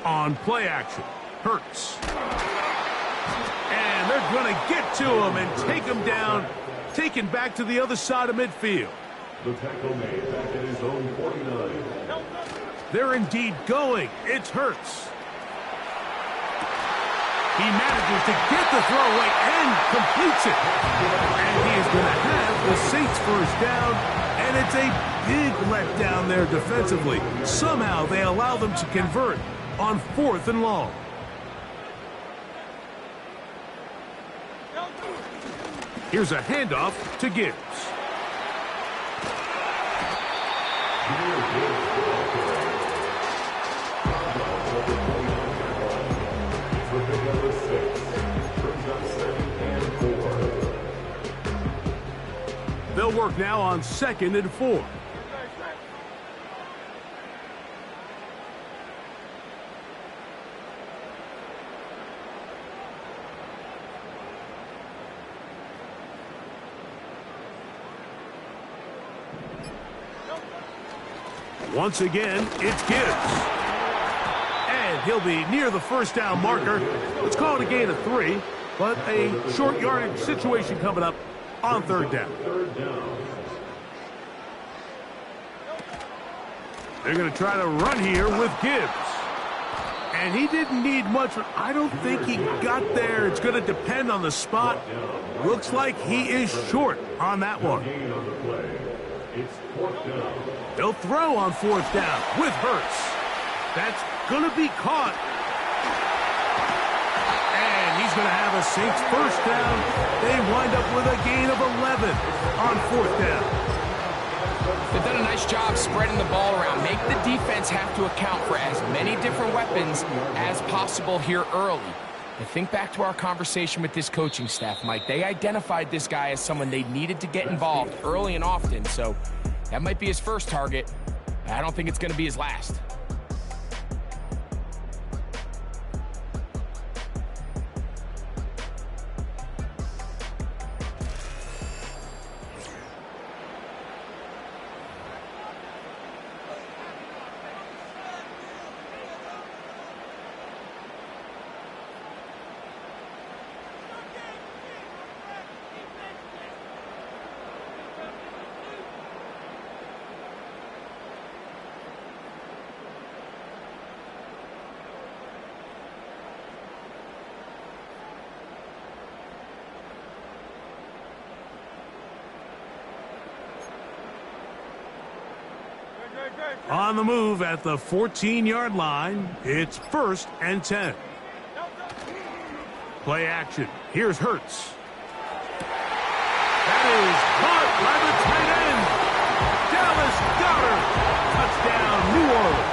On play action, Hurts. And they're going to get to him and take him down, taken back to the other side of midfield. The tackle made back at his own 49. They're indeed going. It's Hurts. He manages to get the throwaway and completes it. And he is going to have the Saints first down, and it's a big letdown there defensively. Somehow they allow them to convert on 4th and long. Here's a handoff to Gibbs. They'll work now on 2nd and 4. Once again, it's Gibbs. And he'll be near the first down marker. Let's call it a gain of 3, but a short yardage situation coming up on 3rd down. They're going to try to run here with Gibbs. And he didn't need much, but I don't think he got there. It's going to depend on the spot. Looks like he is short on that one. They'll throw on 4th down with Hurts. That's going to be caught. And he's going to have a Saints first down. They wind up with a gain of 11 on fourth down. They've done a nice job spreading the ball around. Make the defense have to account for as many different weapons as possible here early. And think back to our conversation with this coaching staff, Mike. They identified this guy as someone they needed to get involved early and often, so that might be his first target. I don't think it's going to be his last. On the move at the 14-yard line, it's 1st and 10. Play action. Here's Hurts. That is caught by the tight end. Dallas Goedert. Touchdown, New Orleans.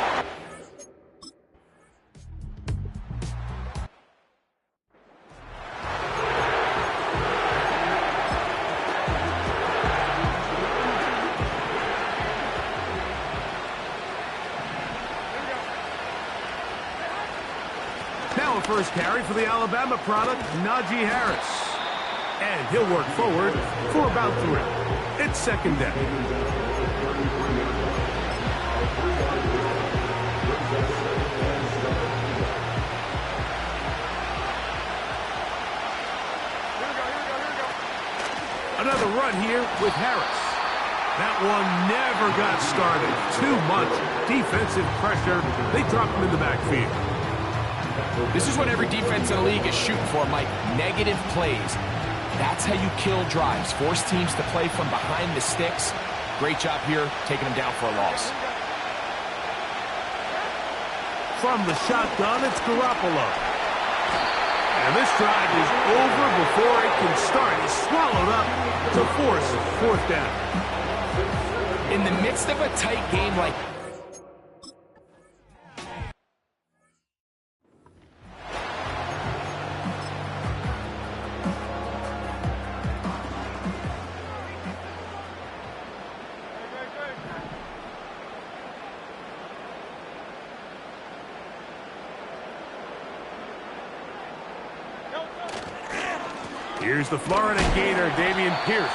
First carry for the Alabama product, Najee Harris. And he'll work forward for about 3. It's 2nd down. Another run here with Harris. That one never got started. Too much defensive pressure. They dropped him in the backfield. This is what every defense in the league is shooting for, Mike. Negative plays. That's how you kill drives. Force teams to play from behind the sticks. Great job here, taking them down for a loss. From the shotgun, it's Garoppolo. And this drive is over before it can start. He's swallowed up to force 4th down. In the midst of a tight game like here's the Florida Gator, Dameon Pierce.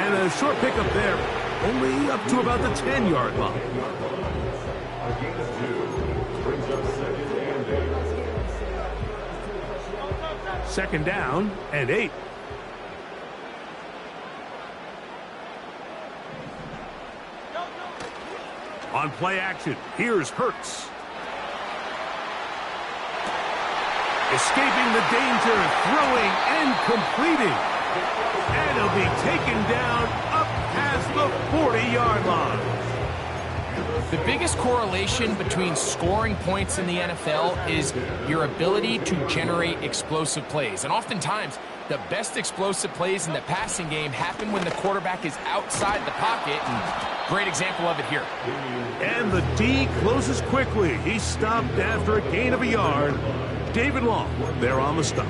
And a short pickup there, only up to about the 10-yard line. A gain of 2 brings up 2nd and 8. 2nd down and 8. On play action, here's Hurts. Escaping the danger, throwing and completing. And he'll be taken down up past the 40-yard line. the biggest correlation between scoring points in the NFL is your ability to generate explosive plays. And oftentimes, the best explosive plays in the passing game happen when the quarterback is outside the pocket. And great example of it here. And the D closes quickly. He's stopped after a gain of a yard. David Long there on the stop.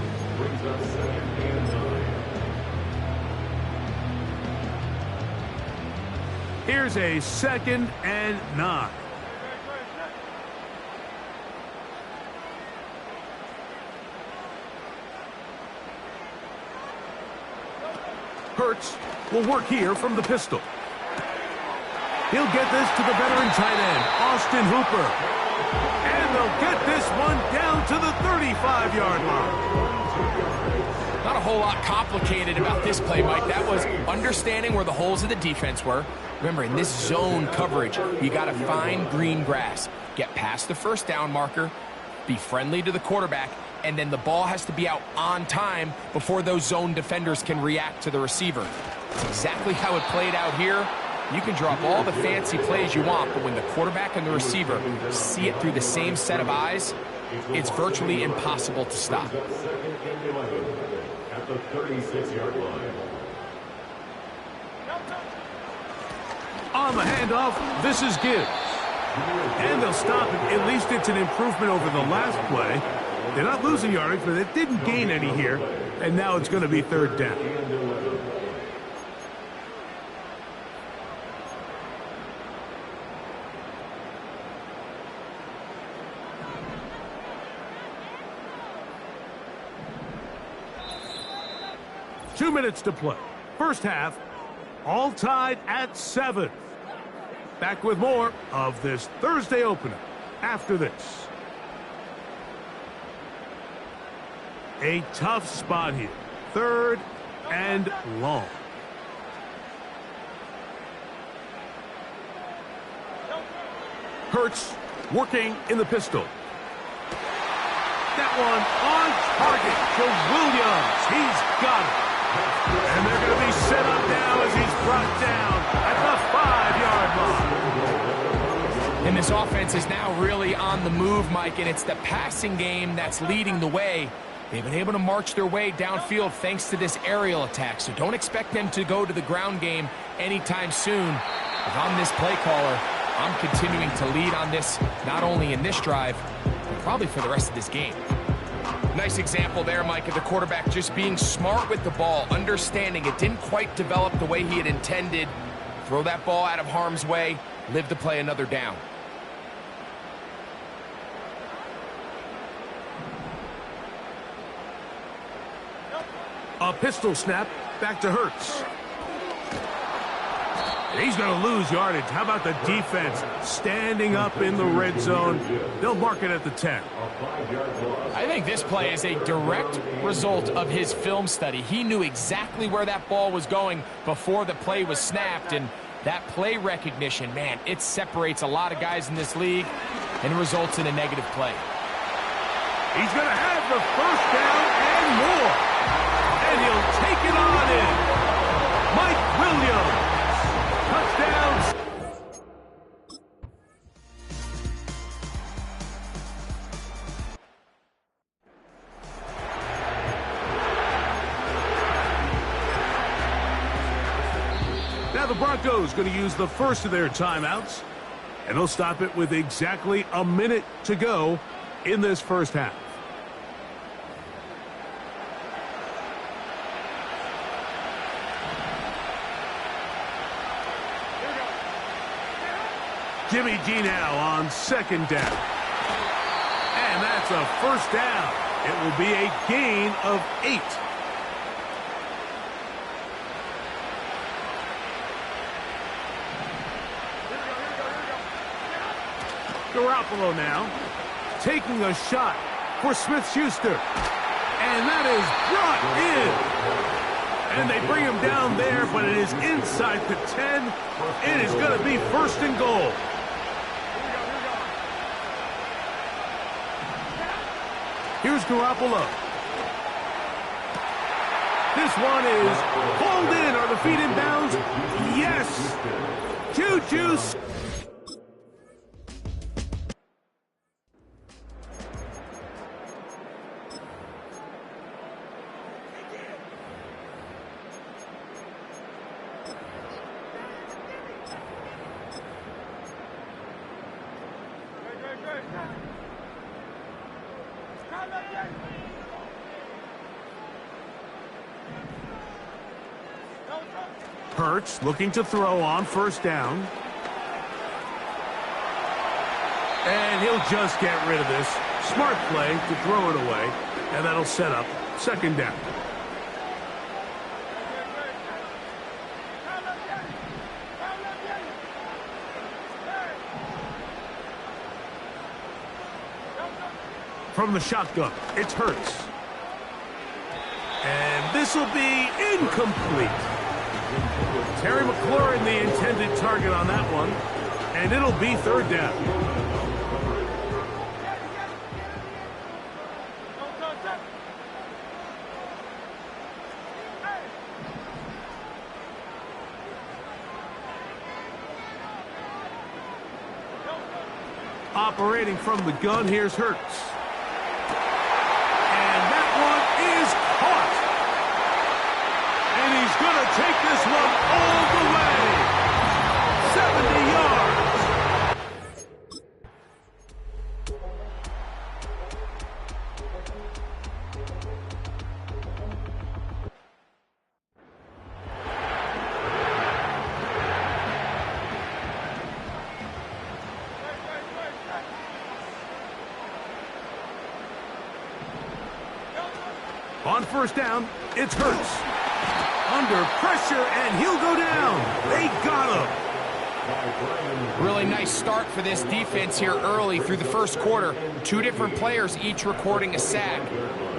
Here's a 2nd and 9. Hurts will work here from the pistol. He'll get this to the veteran tight end, Austin Hooper. And they'll get this one down to the 35-yard line. Not a whole lot complicated about this play, Mike. That was understanding where the holes of the defense were. Remember, in this zone coverage, you got to find green grass. Get past the first down marker, be friendly to the quarterback, and then the ball has to be out on time before those zone defenders can react to the receiver. It's exactly how it played out here. You can drop all the fancy plays you want, but when the quarterback and the receiver see it through the same set of eyes, it's virtually impossible to stop. Second and 11 at the 36-yard line. On the handoff, this is Gibbs. And they'll stop it. At least it's an improvement over the last play. They're not losing yardage, but they didn't gain any here. And now it's going to be third down. 2 minutes to play. First half, all tied at 7. Back with more of this Thursday opener after this. A tough spot here. 3rd and long. Hurts working in the pistol. That one on target to Williams. He's got it. And they're going to be set up now as he's brought down at the 5-yard line. And this offense is now really on the move, Mike, and it's the passing game that's leading the way. They've been able to march their way downfield thanks to this aerial attack, so don't expect them to go to the ground game anytime soon. If I'm this play caller, I'm continuing to lead on this, not only in this drive, but probably for the rest of this game. Nice example there, Mike, of the quarterback just being smart with the ball, understanding it didn't quite develop the way he had intended. Throw that ball out of harm's way, live to play another down. A pistol snap, back to Hurts. And he's going to lose yardage. How about the defense standing up in the red zone? They'll mark it at the 10. I think this play is a direct result of his film study. He knew exactly where that ball was going before the play was snapped, and that play recognition, man, it separates a lot of guys in this league and results in a negative play. He's going to have the first down and more. And he'll take it on in. Mike Williams. Touchdown. Now the Broncos going to use the first of their timeouts, and they'll stop it with exactly a minute to go in this first half. Jimmy G now on second down. And that's a first down. It will be a gain of 8. Garoppolo now taking a shot for Smith-Schuster. And that is brought in. And they bring him down there, but it is inside the 10. It is going to be first and goal. Here's Garoppolo. This one is pulled in. Are the feet in bounds? Yes. Juju. Hurts looking to throw on first down. And he'll just get rid of this. Smart play to throw it away. And that'll set up second down. From the shotgun, it's Hurts. And this will be incomplete. Terry McLaurin, the intended target on that one. And it'll be third down. Operating from the gun, here's Hurts. take this one all the way. 70 yards. On first down, it's Hurts. Under pressure, and he'll go down. They got him. Really nice start for this defense here early through the first quarter. Two different players each recording a sack.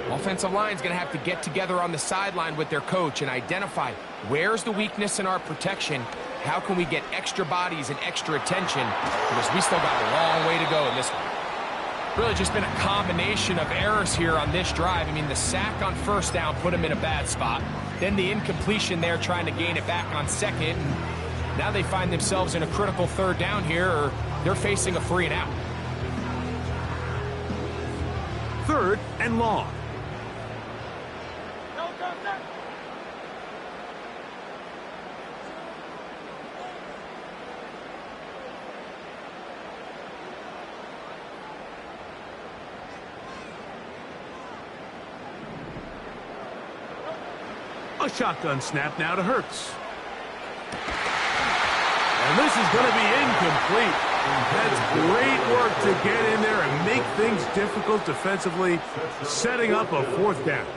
Offensive line's going to have to get together on the sideline with their coach and identify where's the weakness in our protection. How can we get extra bodies and extra attention? Because we still got a long way to go in this one. Really just been a combination of errors here on this drive. I mean, the sack on first down put him in a bad spot. Then the incompletion there trying to gain it back on second. And now they find themselves in a critical third down here, or they're facing a 3 and out. Third and long. A shotgun snap now to Hurts. And this is going to be incomplete. That's great work to get in there and make things difficult defensively, setting up a fourth down.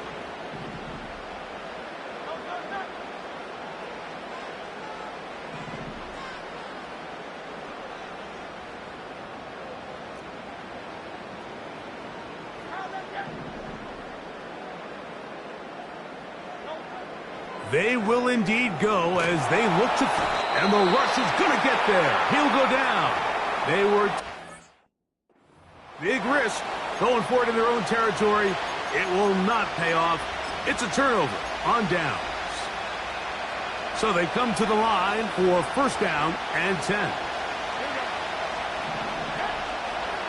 They will indeed go as they look to... And the rush is going to get there. He'll go down. They were... Big risk going for it in their own territory. It will not pay off. It's a turnover on downs. So they come to the line for first down and 10.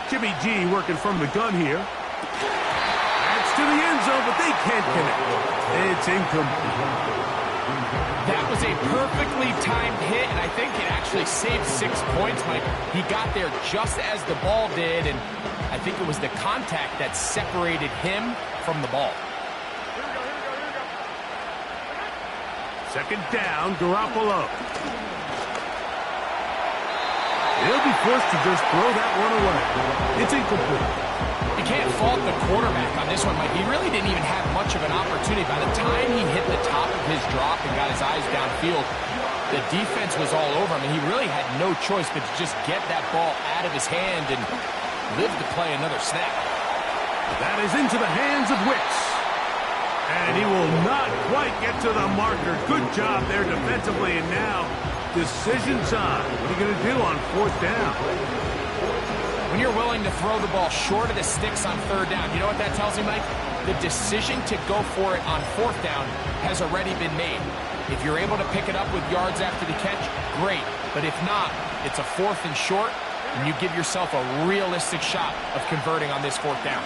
Jimmy G working from the gun here. That's to the end zone, but they can't connect. It's incomplete. That was a perfectly timed hit, and I think it actually saved 6 points, Mike. He got there just as the ball did, and I think it was the contact that separated him from the ball. Second down, Garoppolo. He'll be forced to just throw that one away. It's incomplete. You can't fault the quarterback on this one, Mike. He really didn't even have much of an opportunity. By the time he hit the top of his drop and got his eyes downfield, the defense was all over him, and he really had no choice but to just get that ball out of his hand and live to play another snap. That is into the hands of Wicks. And he will not quite get to the marker. Good job there defensively, and now decision time. What are you going to do on fourth down? When you're willing to throw the ball short of the sticks on third down, you know what that tells me, Mike? The decision to go for it on fourth down has already been made. If you're able to pick it up with yards after the catch, great. But if not, it's a fourth and short, and you give yourself a realistic shot of converting on this fourth down.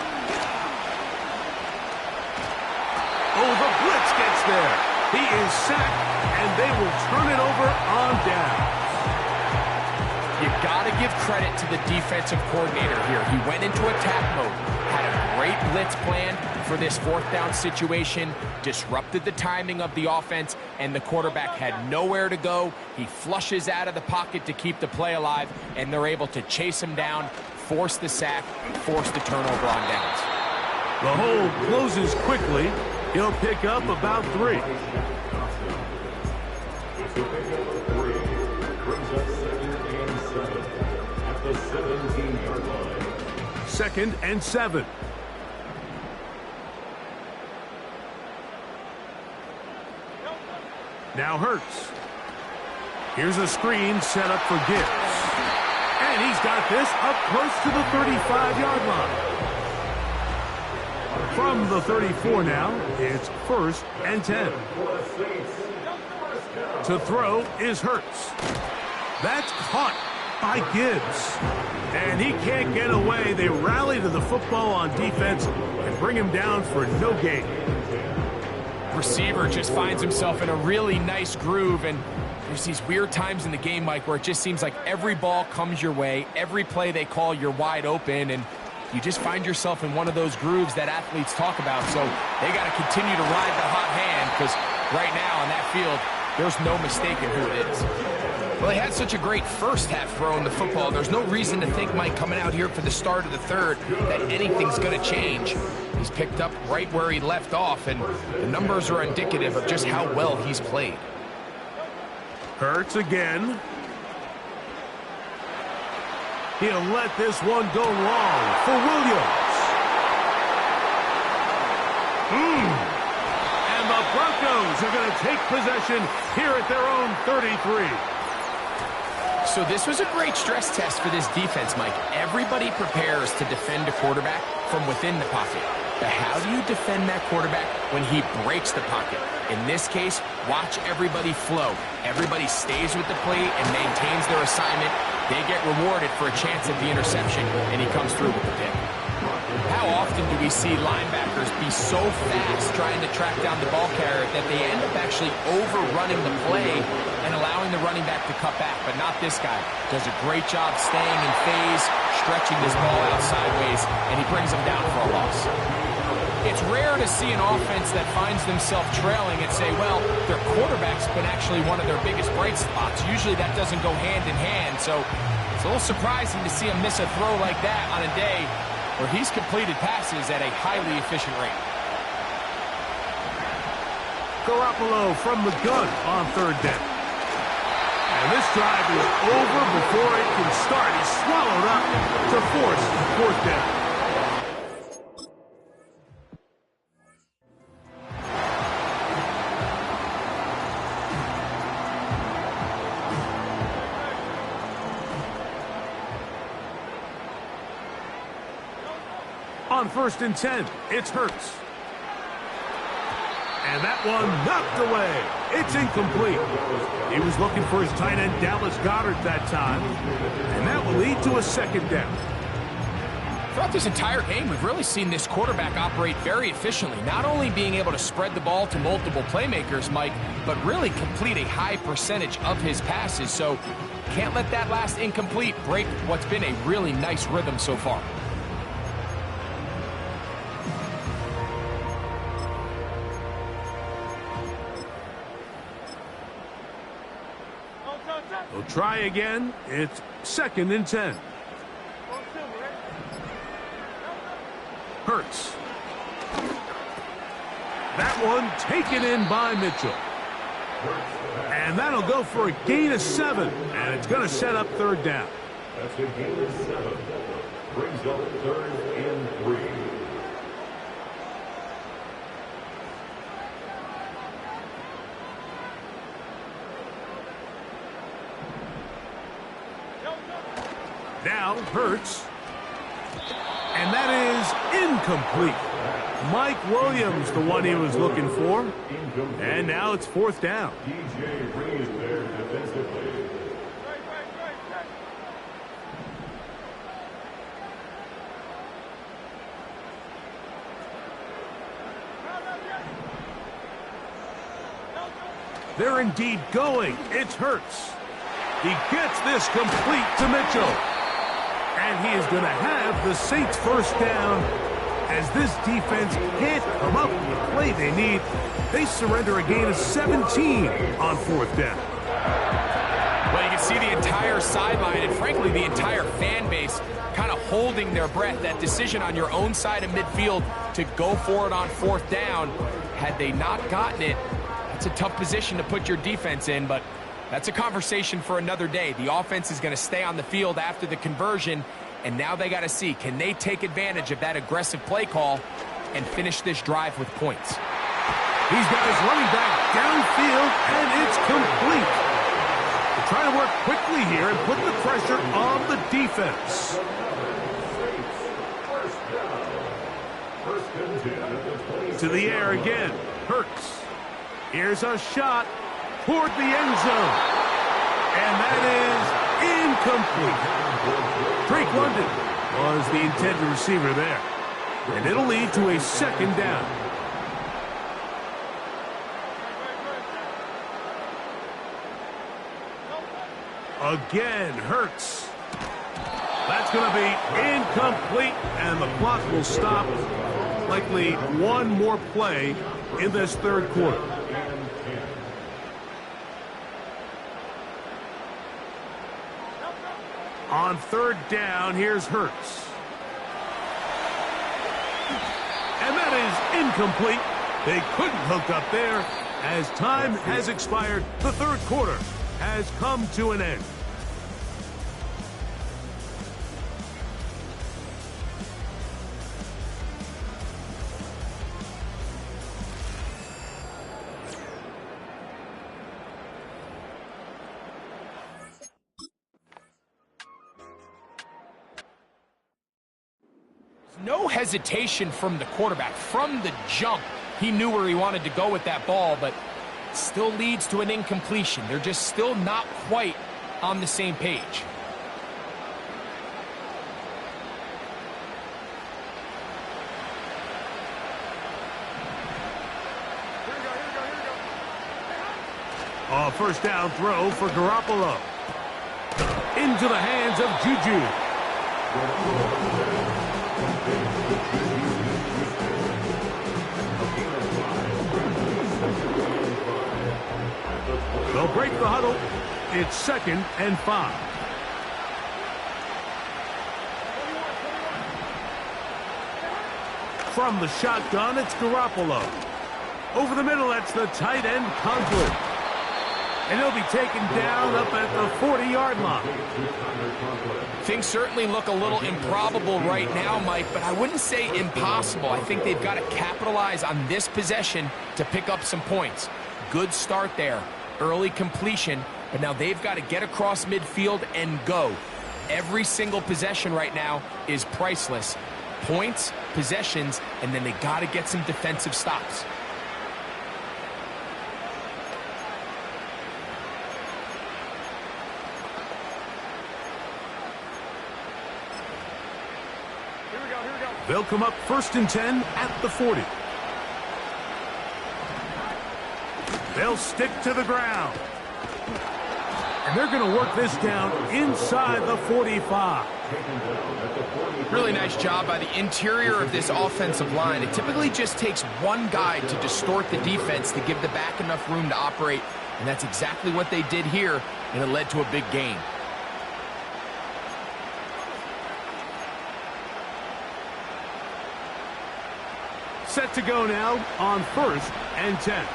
Oh, the blitz gets there. He is sacked, and they will turn it over on down. You got to give credit to the defensive coordinator here. He went into attack mode, had a great blitz plan for this fourth down situation, disrupted the timing of the offense, and the quarterback had nowhere to go. He flushes out of the pocket to keep the play alive, and they're able to chase him down, force the sack, force the turnover on downs. The hole closes quickly. He'll pick up about 3. Second and 7. Now Hurts. Here's a screen set up for Gibbs. And he's got this up close to the 35-yard line. From the 34 now, it's first and 10. To throw is Hurts. That's caught by Gibbs. And he can't get away. They rally to the football on defense and bring him down for no gain. receiver just finds himself in a really nice groove, and there's these weird times in the game, Mike, where it just seems like every ball comes your way, every play they call, you're wide open, and you just find yourself in one of those grooves that athletes talk about. So they got to continue to ride the hot hand, because right now on that field, there's no mistaking who it is. Well, he had such a great first half throwing the football. There's no reason to think, Mike, coming out here for the start of the third, that anything's going to change. He's picked up right where he left off, and the numbers are indicative of just how well he's played. Hurts again. He'll let this one go long for Williams. And the Broncos are going to take possession here at their own 33. So this was a great stress test for this defense, Mike. Everybody prepares to defend a quarterback from within the pocket. But how do you defend that quarterback when he breaks the pocket? In this case, watch everybody flow. Everybody stays with the play and maintains their assignment. They get rewarded for a chance at the interception, and he comes through with the pick. How often do we see linebackers be so fast trying to track down the ball carrier that they end up actually overrunning the play and allowing the running back to cut back? But not this guy. Does a great job staying in phase, stretching this ball out sideways, and he brings him down for a loss. It's rare to see an offense that finds themselves trailing and say, well, their quarterback's been actually one of their biggest bright spots. Usually that doesn't go hand in hand, so it's a little surprising to see him miss a throw like that on a day where he's completed passes at a highly efficient rate. Garoppolo from the gun on third down. And this drive is over before it can start. He's swallowed up to force fourth down. On 1st and 10, it's Hurts. And that one knocked away. It's incomplete. He was looking for his tight end, Dallas Goedert, that time. And that will lead to a second down. Throughout this entire game, we've really seen this quarterback operate very efficiently, not only being able to spread the ball to multiple playmakers, Mike, but really complete a high percentage of his passes. So can't let that last incomplete break what's been a really nice rhythm so far. We'll try again. It's 2nd and 10. Hurts. That one taken in by Mitchell. And that'll go for a gain of 7. And it's going to set up third down. That's a gain of 7. Brings up 3rd and 3. Now Hurts. And that is incomplete. Mike Williams, the one he was looking for. And now it's 4th down. DJ Reed there defensively. They're indeed going. It's Hurts. He gets this complete to Mitchell. And he is going to have the Saints first down. As this defense can't come up with the play they need, they surrender a gain of 17 on 4th down. Well, you can see the entire sideline and, frankly, the entire fan base kind of holding their breath. That decision on your own side of midfield to go for it on 4th down, had they not gotten it, that's a tough position to put your defense in, but that's a conversation for another day. The offense is going to stay on the field after the conversion, and now they got to see, can they take advantage of that aggressive play call and finish this drive with points? He's got his running back downfield, and it's complete. They're trying to work quickly here and put the pressure on the defense. To the air again. Hurts. Here's a shot toward the end zone. And that is incomplete. Drake London was the intended receiver there. And it'll lead to a 2nd down. Again, Hurts. That's going to be incomplete, and the clock will stop. Likely one more play in this third quarter. On third down, here's Hurts. And that is incomplete. They couldn't hook up there. As time has expired, the third quarter has come to an end. No hesitation from the quarterback. From the jump, he knew where he wanted to go with that ball, but it still leads to an incompletion. They're just still not quite on the same page. A first down throw for Garoppolo. Into the hands of Juju. They'll break the huddle. It's 2nd and 5. From the shotgun, it's Garoppolo. Over the middle, that's the tight end, Conklin. And he'll be taken down up at the 40-yard line. Things certainly look a little improbable right now, Mike, but I wouldn't say impossible. I think they've got to capitalize on this possession to pick up some points. Good start there. Early completion, but now they've got to get across midfield and go. Every single possession right now is priceless. Points, possessions, and then they got to get some defensive stops. They'll come up 1st and 10 at the 40. They'll stick to the ground. And they're going to work this down inside the 45. Really nice job by the interior of this offensive line. It typically just takes one guy to distort the defense to give the back enough room to operate. And that's exactly what they did here, and it led to a big gain. Set to go now on 1st and 10.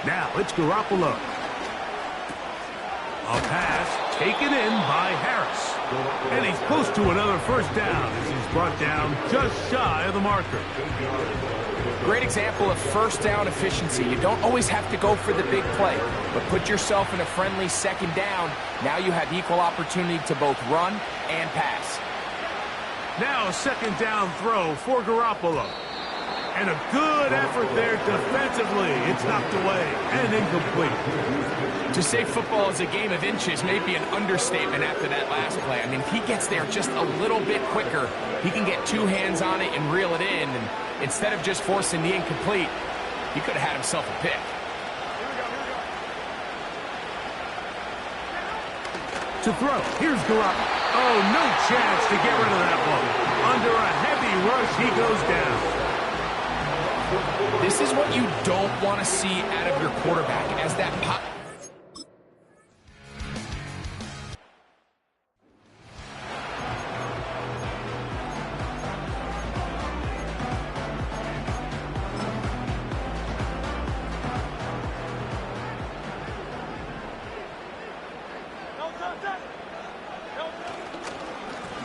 Now it's Garoppolo. A pass taken in by Harris. And he's close to another first down as he's brought down just shy of the marker. Great example of first down efficiency. You don't always have to go for the big play, but put yourself in a friendly 2nd down. Now you have equal opportunity to both run and pass. Now a 2nd down throw for Garoppolo. And a good effort there defensively. It's knocked away and incomplete. To say football is a game of inches may be an understatement after that last play. I mean, if he gets there just a little bit quicker, he can get 2 hands on it and reel it in. And instead of just forcing the incomplete, he could have had himself a pick. To throw. Here's Garoppolo. Oh, no chance to get rid of that one. Under a heavy rush, he goes down. This is what you don't want to see out of your quarterback as that pop.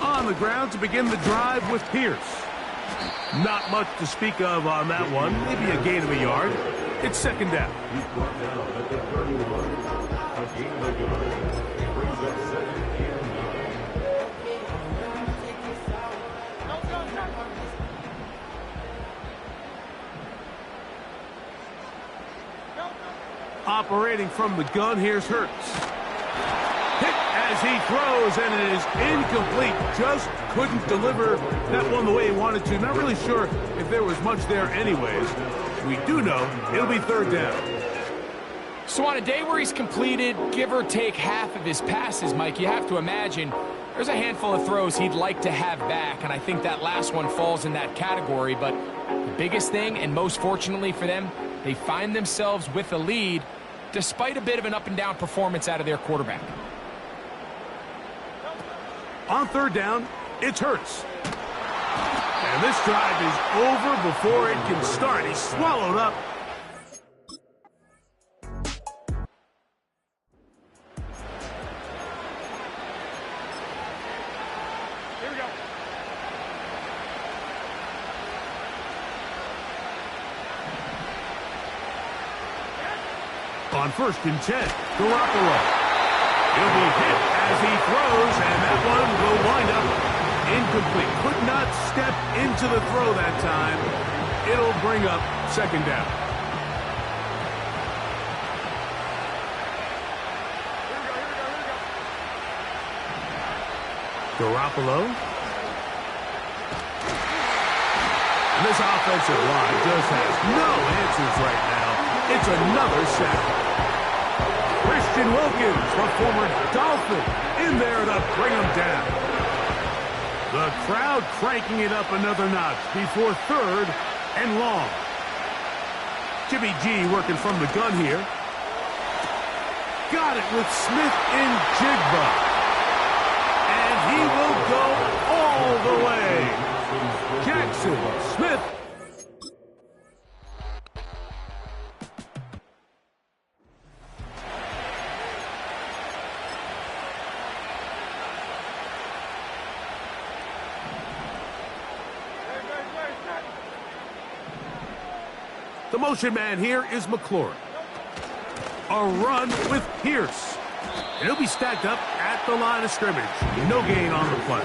On the ground to begin the drive with Pierce. Not much to speak of on that one. Maybe a gain of a yard. It's 2nd down. Operating from the gun, here's Hurts. Hit as he throws, and it is incomplete. Just couldn't deliver that one the way he wanted to. Not really sure if there was much there anyways. We do know it'll be 3rd down. So on a day where he's completed, give or take half of his passes, Mike, you have to imagine there's a handful of throws he'd like to have back, and I think that last one falls in that category. But the biggest thing, and most fortunately for them, they find themselves with a lead despite a bit of an up-and-down performance out of their quarterback. On third down, it's Hurts. And this drive is over before it can start. He's swallowed up. Here we go. On 1st and 10, Garoppolo. He'll be hit as he throws, and that one will wind up incomplete. Could not step into the throw that time. It'll bring up 2nd down. Garoppolo. And this offensive line just has no answers right now. It's another sack. Christian Wilkins, the former Dolphin, in there to bring him down. The crowd cranking it up another notch before 3rd and long. Jimmy G working from the gun here. Got it with Smith in Jigba. And he will go all the way. Jackson Smith. The motion man here is McLaurin. A run with Pierce. And he'll be stacked up at the line of scrimmage. No gain on the play.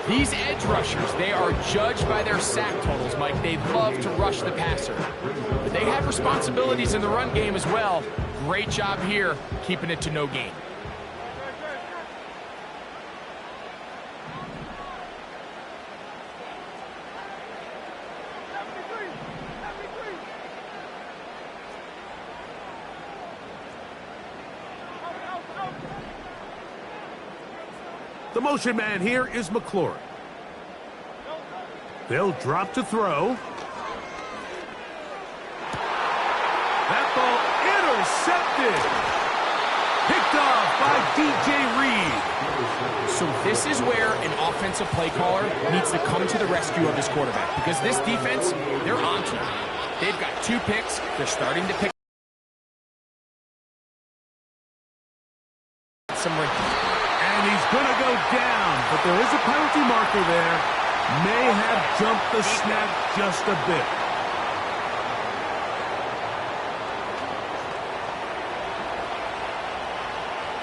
These edge rushers, they are judged by their sack totals, Mike. They love to rush the passer. But they have responsibilities in the run game as well. Great job here, keeping it to no gain. The motion man here is McLaurin. They'll drop to throw. That ball intercepted. Picked off by DJ Reed. So this is where an offensive play caller needs to come to the rescue of his quarterback, because this defense, they're on to him. They've got 2 picks. They're starting to pick some wrinkles. And he's going to go down, but there is a penalty marker there. May have jumped the snap just a bit.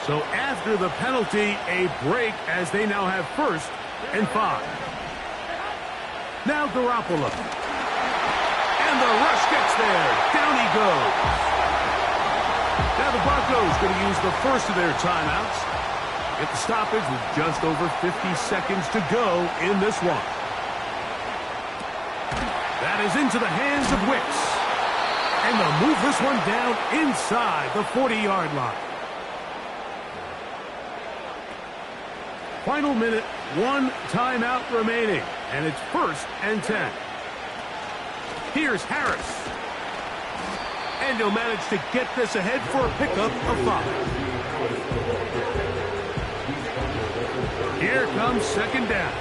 So after the penalty, a break as they now have 1st and 5. Now Garoppolo. And the rush gets there. Down he goes. Now the Broncos going to use the first of their timeouts. Get the stoppage with just over 50 seconds to go in this one. That is into the hands of Wicks. And they'll move this one down inside the 40-yard line. Final minute, 1 timeout remaining. And it's 1st and 10. Here's Harris. And he'll manage to get this ahead for a pickup of 5. Here comes 2nd down.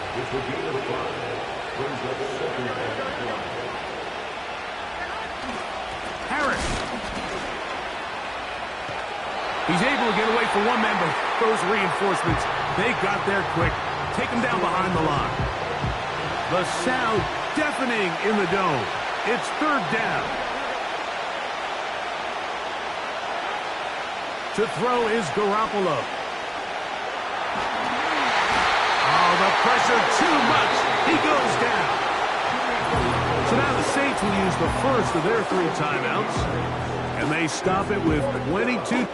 Harris. He's able to get away for one man, but those reinforcements, they got there quick. Take him down behind the line. The sound deafening in the dome. It's 3rd down. To throw is Garoppolo. Oh, the pressure too much. He goes down. So now the Saints will use the first of their 3 timeouts. And they stop it with 22.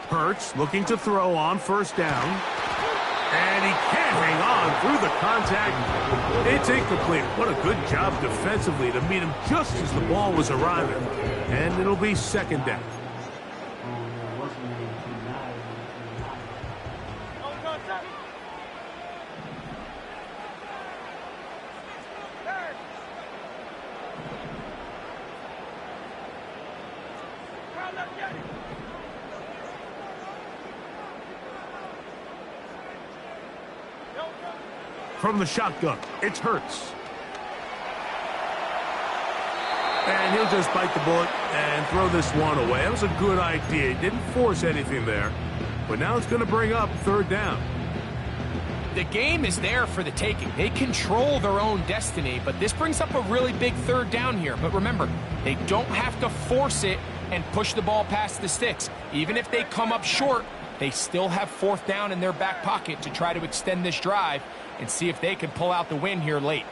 Hurts looking to throw on first down. And he can't hang on through the contact. It's incomplete. What a good job defensively to meet him just as the ball was arriving. And it'll be second down. From the shotgun, it's Hurts. And he'll just bite the bullet and throw this one away. That was a good idea. He didn't force anything there. But now it's going to bring up third down. The game is there for the taking. They control their own destiny, but this brings up a really big third down here. But remember, they don't have to force it and push the ball past the sticks. Even if they come up short, they still have fourth down in their back pocket to try to extend this drive and see if they can pull out the win here late.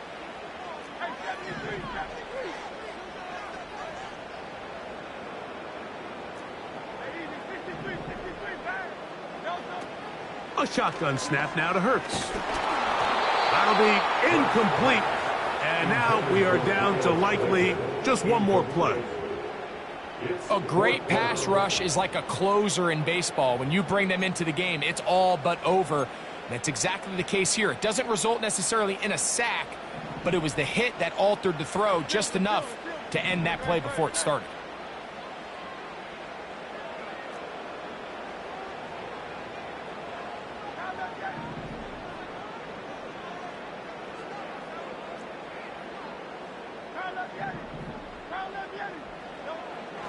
A shotgun snap now to Hurts. That'll be incomplete. And now we are down to likely just one more play. A great pass rush is like a closer in baseball. When you bring them into the game, it's all but over. That's exactly the case here. It doesn't result necessarily in a sack, but it was the hit that altered the throw just enough to end that play before it started.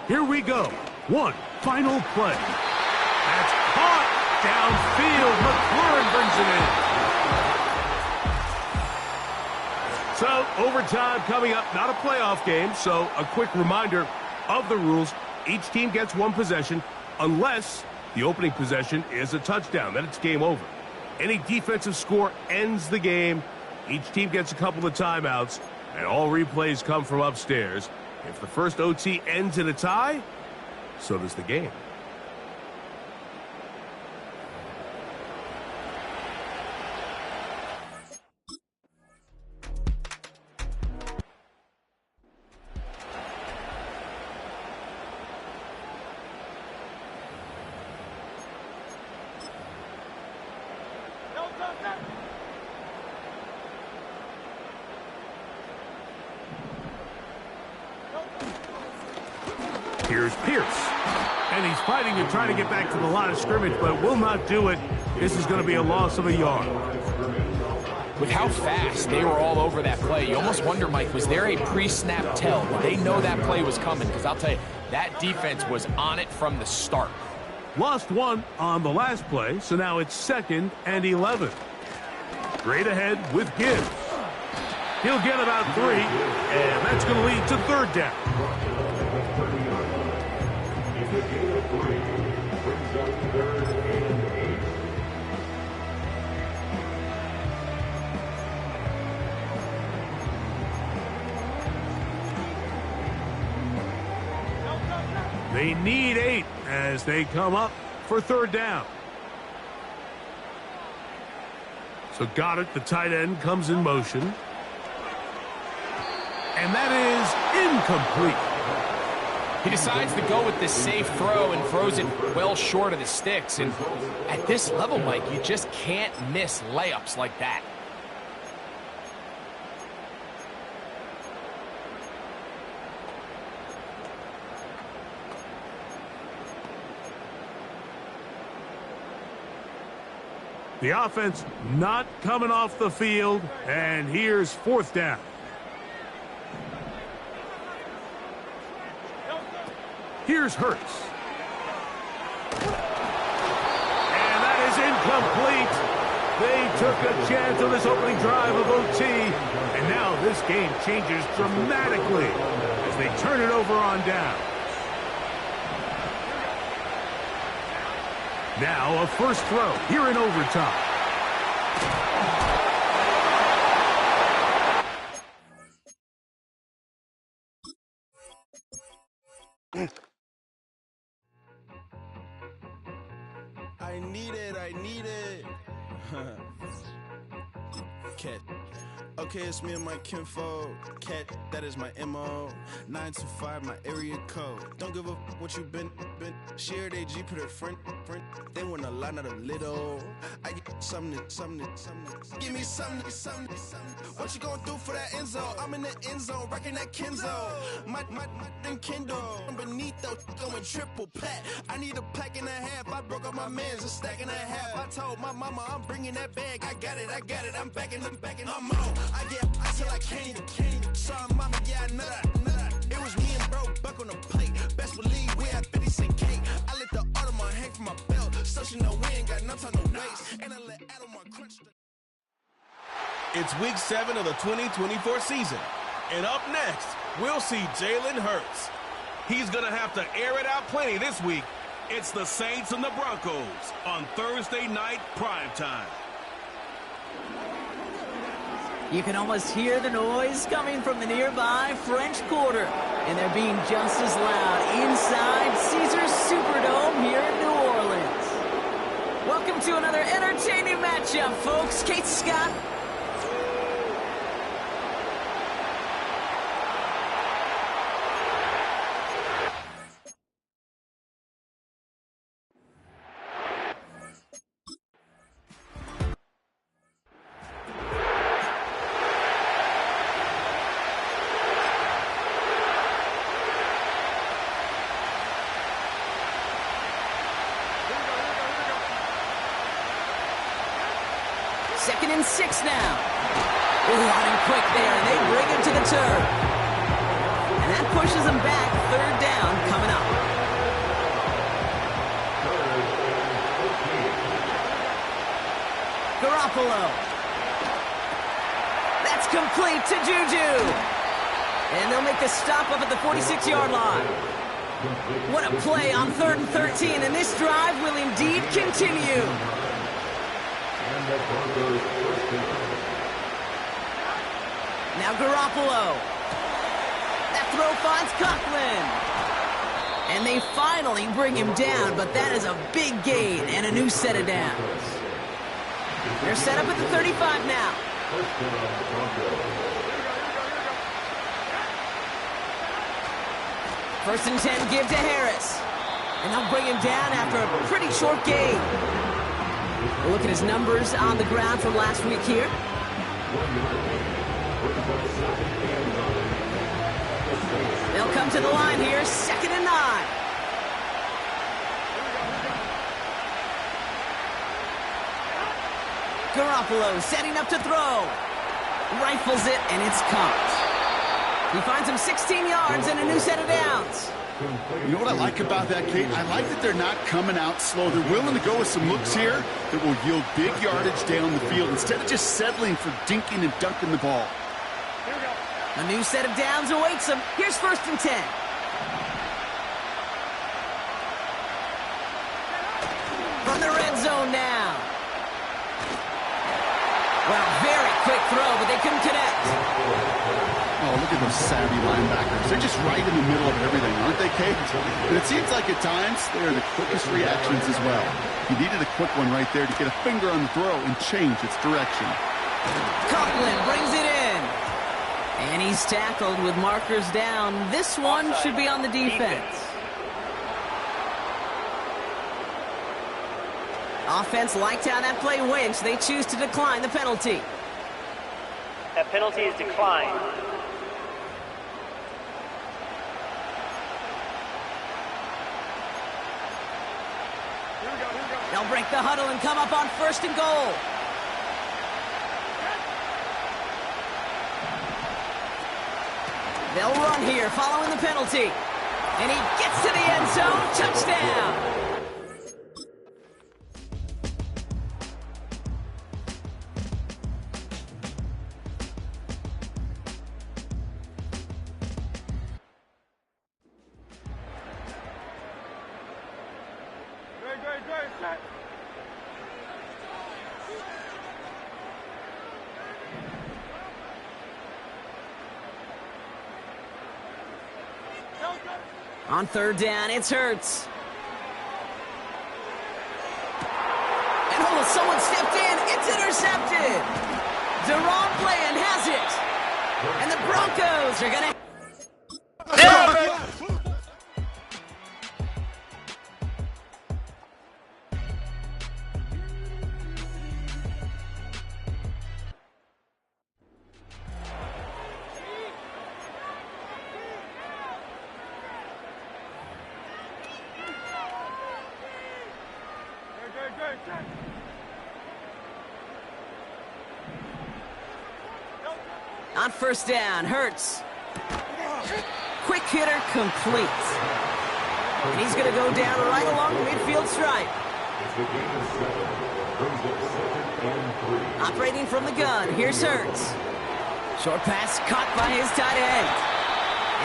Here we go. One final play. That's caught downfield. McLaurin brings it in. So overtime coming up. Not a playoff game, so a quick reminder of the rules. Each team gets one possession unless the opening possession is a touchdown. Then it's game over. Any defensive score ends the game. Each team gets a couple of timeouts, and all replays come from upstairs. If the first OT ends in a tie, so does the game. Here's Pierce. And he's fighting and trying to get back to the line of scrimmage, but will not do it. This is going to be a loss of a yard. With how fast they were all over that play, you almost wonder, Mike, was there a pre-snap tell? Did they know that play was coming? Because I'll tell you, that defense was on it from the start. Lost one on the last play, so now it's 2nd and 11. Straight ahead with Gibbs. He'll get about 3, and that's going to lead to third down. They need 8 as they come up for third down. So Goddard, the tight end, comes in motion. And that is incomplete. He decides to go with the safe throw and throws it well short of the sticks. And at this level, Mike, you just can't miss layups like that. The offense not coming off the field, and here's fourth down. Here's Hurts. And that is incomplete. They took a chance on this opening drive of OT, and now this game changes dramatically as they turn it over on down. Now a first throw here in overtime. I need it. Cat. Okay, it's me and my kinfolk. Cat, that is my MO. 925, my area code. Don't give a what you been. Shared AG, put her friend. They want a lot, not a little. I get something. Give me something. What you gonna do for that end zone? I'm in the end zone, rocking that Kenzo. My Kindle. Beneath though, going triple plat. I need a pack and a half. I broke up my mans, a stack and a half. I told my mama I'm bringing that bag. I got it. I'm backing. I'm on. I till I can't. Sorry, mama, yeah, I know that. It was me and bro, buck on the plate. Best believe we had 50 cent cake. I let the Audemars hang from my belt. So she know we ain't got no time to waste. And I let Audemars crunch the... It's week 7 of the 2024 season. And up next, we'll see Jalen Hurts. He's going to have to air it out plenty this week. It's the Saints and the Broncos on Thursday night primetime. You can almost hear the noise coming from the nearby French Quarter. And they're being just as loud inside Caesars Superdome here in New Orleans. Welcome to another entertaining matchup, folks. Kate Scott. Second and 6 now. Out and quick there, and they bring him to the turf. And that pushes him back. Third down coming up. Garoppolo. That's complete to Juju. And they'll make the stop up at the 46-yard line. What a play on 3rd and 13, and this drive will indeed continue. Now Garoppolo. That throw finds Coughlin. And they finally bring him down, but that is a big gain and a new set of downs. They're set up at the 35 now. First and 10, give to Harris. And they'll bring him down after a pretty short gain. We'll look at his numbers on the ground from last week here. They'll come to the line here, 2nd and 9. Garoppolo setting up to throw. Rifles it, and it's caught. He finds him 16 yards and a new set of downs. You know what I like about that, Kate? I like that they're not coming out slow. They're willing to go with some looks here that will yield big yardage down the field instead of just settling for dinking and dunking the ball. A new set of downs awaits him. Here's 1st and 10. From the red zone now. Well, very quick throw, but they couldn't connect. Oh, look at those savvy linebackers. They're just right in the middle of everything, aren't they, Kate? And it seems like at times they are the quickest reactions as well. You needed a quick one right there to get a finger on the throw and change its direction. Coughlin brings it in. And he's tackled with markers down. This one should be on the defense. Offense liked how that play went, so they choose to decline the penalty. That penalty is declined. They'll break the huddle and come up on 1st and goal. They'll run here following the penalty. And he gets to the end zone. Touchdown. On third down, it's Hurts. And oh, someone stepped in. It's intercepted. Deron Bland has it. And the Broncos are going to... On first down, Hurts. Quick hitter complete. And he's going to go down right along the midfield stripe. Operating from the gun, here's Hurts. Short pass caught by his tight end.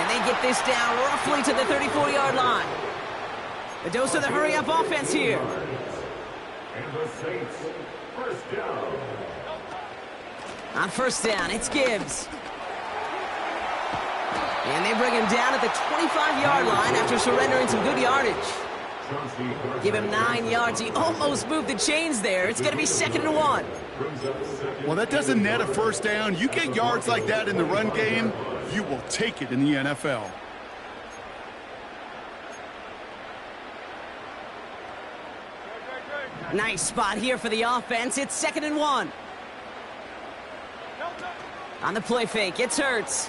And they get this down roughly to the 34-yard line. A dose of the hurry-up offense here. And the Saints, first down. On first down, it's Gibbs. And they bring him down at the 25-yard line after surrendering some good yardage. Give him 9 yards. He almost moved the chains there. It's going to be 2nd and 1. Well, that doesn't net a first down. You get yards like that in the run game, you will take it in the NFL. Nice spot here for the offense. It's 2nd and 1. On the play fake, it's Hurts.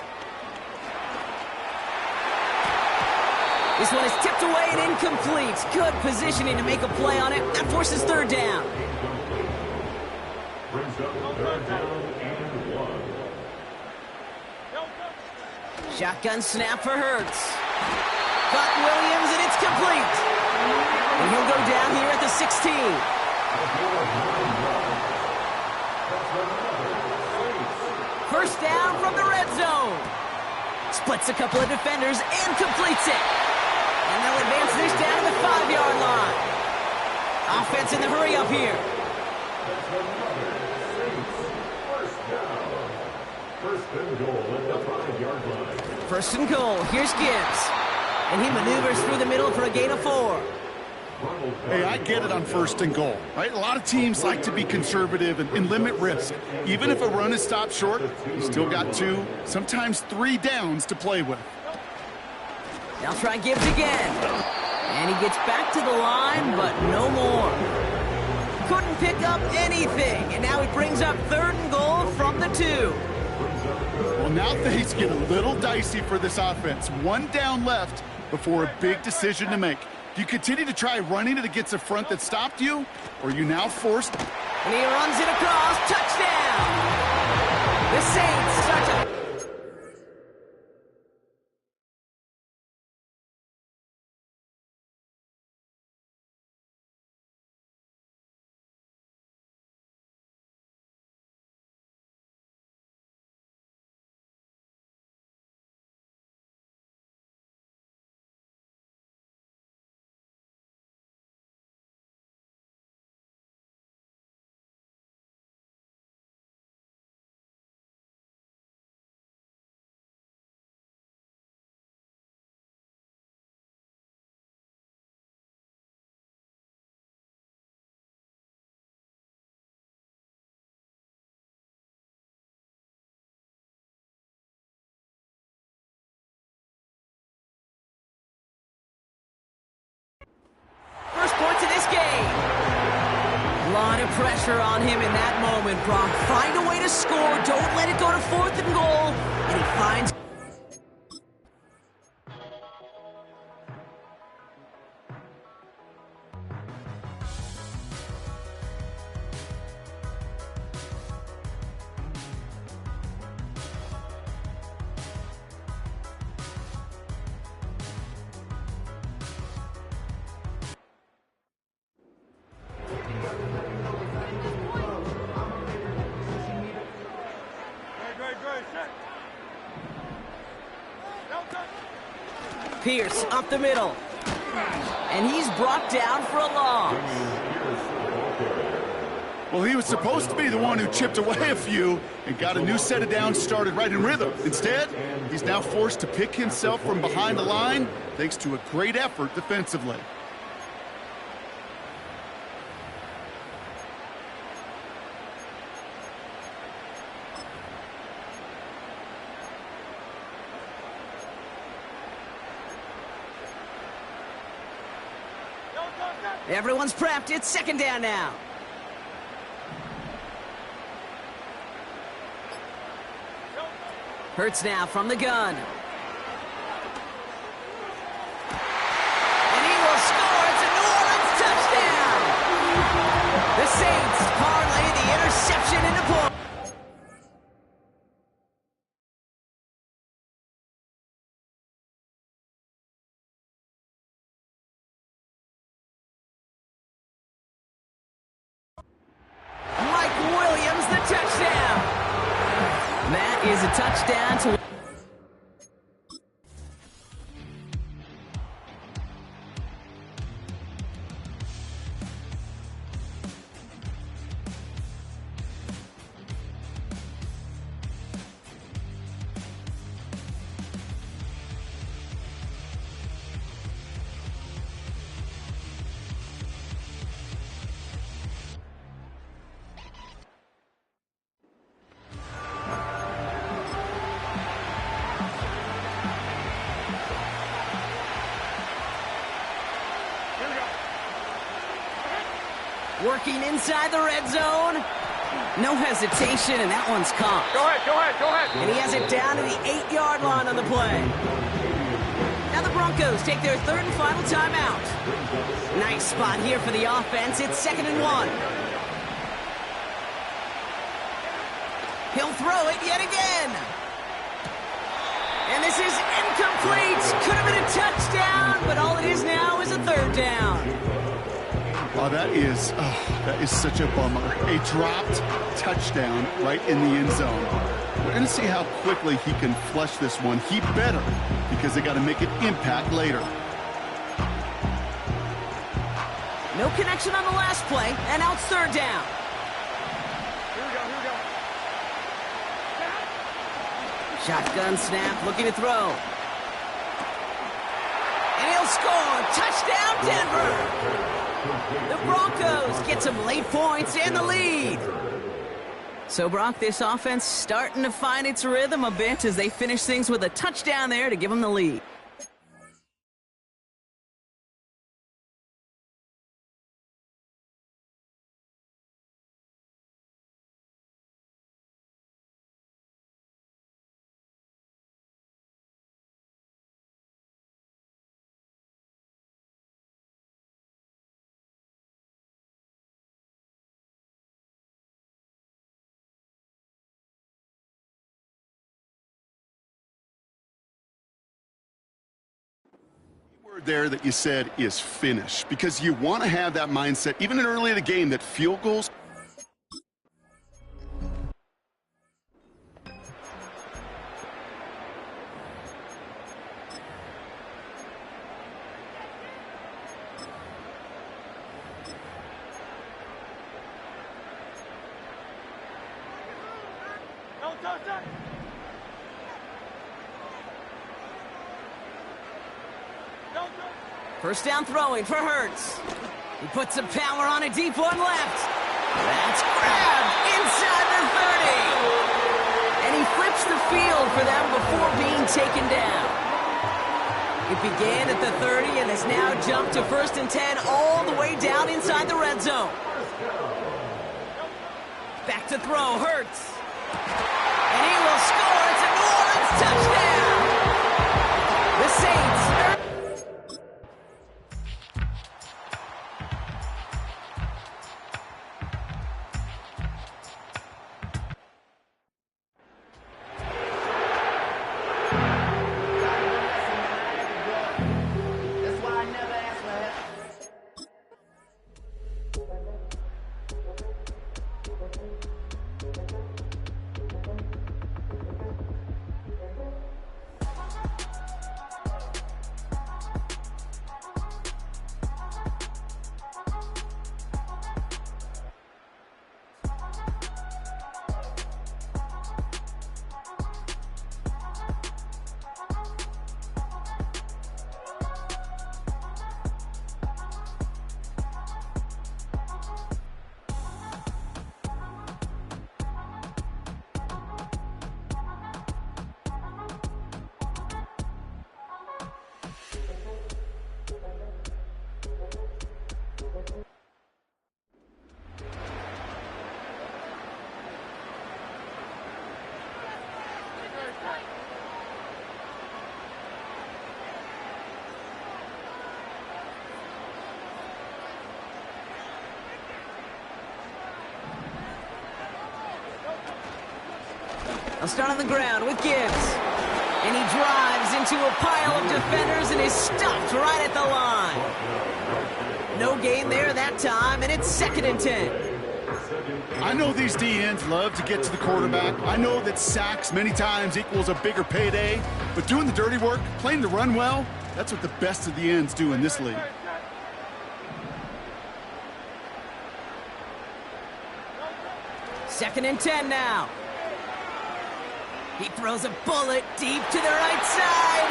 This one is tipped away and incomplete. Good positioning to make a play on it. That forces third down. Brings up third down and 1. Shotgun snap for Hurts. Got Williams, and it's complete. And he'll go down here at the 16. First down from the red zone. Splits a couple of defenders and completes it. And they'll advance this down to the 5-yard line. Offense in the hurry up here. First and goal at the 5-yard line. First and goal. Here's Gibbs. And he maneuvers through the middle for a gain of 4. Hey, I get it on first and goal, right? A lot of teams like to be conservative and limit risk. Even if a run is stopped short, you still got 2, sometimes 3 downs to play with. They'll try Gibbs again. And he gets back to the line, but no more. Couldn't pick up anything. And now he brings up 3rd and goal from the 2. Well, now things get a little dicey for this offense. 1 down left before a big decision to make. Do you continue to try running it against a front that stopped you? Or are you now forced? And he runs it across. Touchdown! The Saints start to... Points in this game. A lot of pressure on him in that moment, Brock. Find a way to score. Don't let it go to 4th and goal. And he finds... Pierce up the middle. And he's brought down for a loss. Well, he was supposed to be the one who chipped away a few and got a new set of downs started right in rhythm. Instead, he's now forced to pick himself from behind the line thanks to a great effort defensively. Everyone's prepped. It's second down now. Hurts now from the gun. And he will score. It's a New Orleans touchdown. The Saints parlay the interception into points. Is a touchdown to... Working inside the red zone. No hesitation, and that one's caught. Go ahead. And he has it down to the 8-yard line on the play. Now the Broncos take their third and final timeout. Nice spot here for the offense. It's 2nd and 1. He'll throw it yet again. And this is incomplete. Could have been a touchdown, but all it is now is a 3rd down. Oh, that is such a bummer. A dropped touchdown right in the end zone. We're going to see how quickly he can flush this one. He better, because they got to make an impact later. No connection on the last play, and now it's 3rd down. Here we go. Shotgun snap, looking to throw. And he'll score. Touchdown, Denver. The Broncos get some late points and the lead. So, Brock, this offense starting to find its rhythm a bit as they finish things with a touchdown there to give them the lead. There that you said is finish, because you want to have that mindset even in early in the game that field goals First down throwing for Hurts. He puts some power on a deep one left. That's grabbed inside the 30. And he flips the field for them before being taken down. It began at the 30 and has now jumped to 1st and 10 all the way down inside the red zone. Back to throw, Hurts. And he will score. It's a New Orleans touchdown. The Saints They'll start on the ground with Gibbs. And he drives into a pile of defenders and is stopped right at the line. No gain there that time, and it's 2nd and 10. I know these D-ends love to get to the quarterback. I know that sacks many times equals a bigger payday. But doing the dirty work, playing the run well, that's what the best of the ends do in this league. Second and 10 now. He throws a bullet deep to the right side.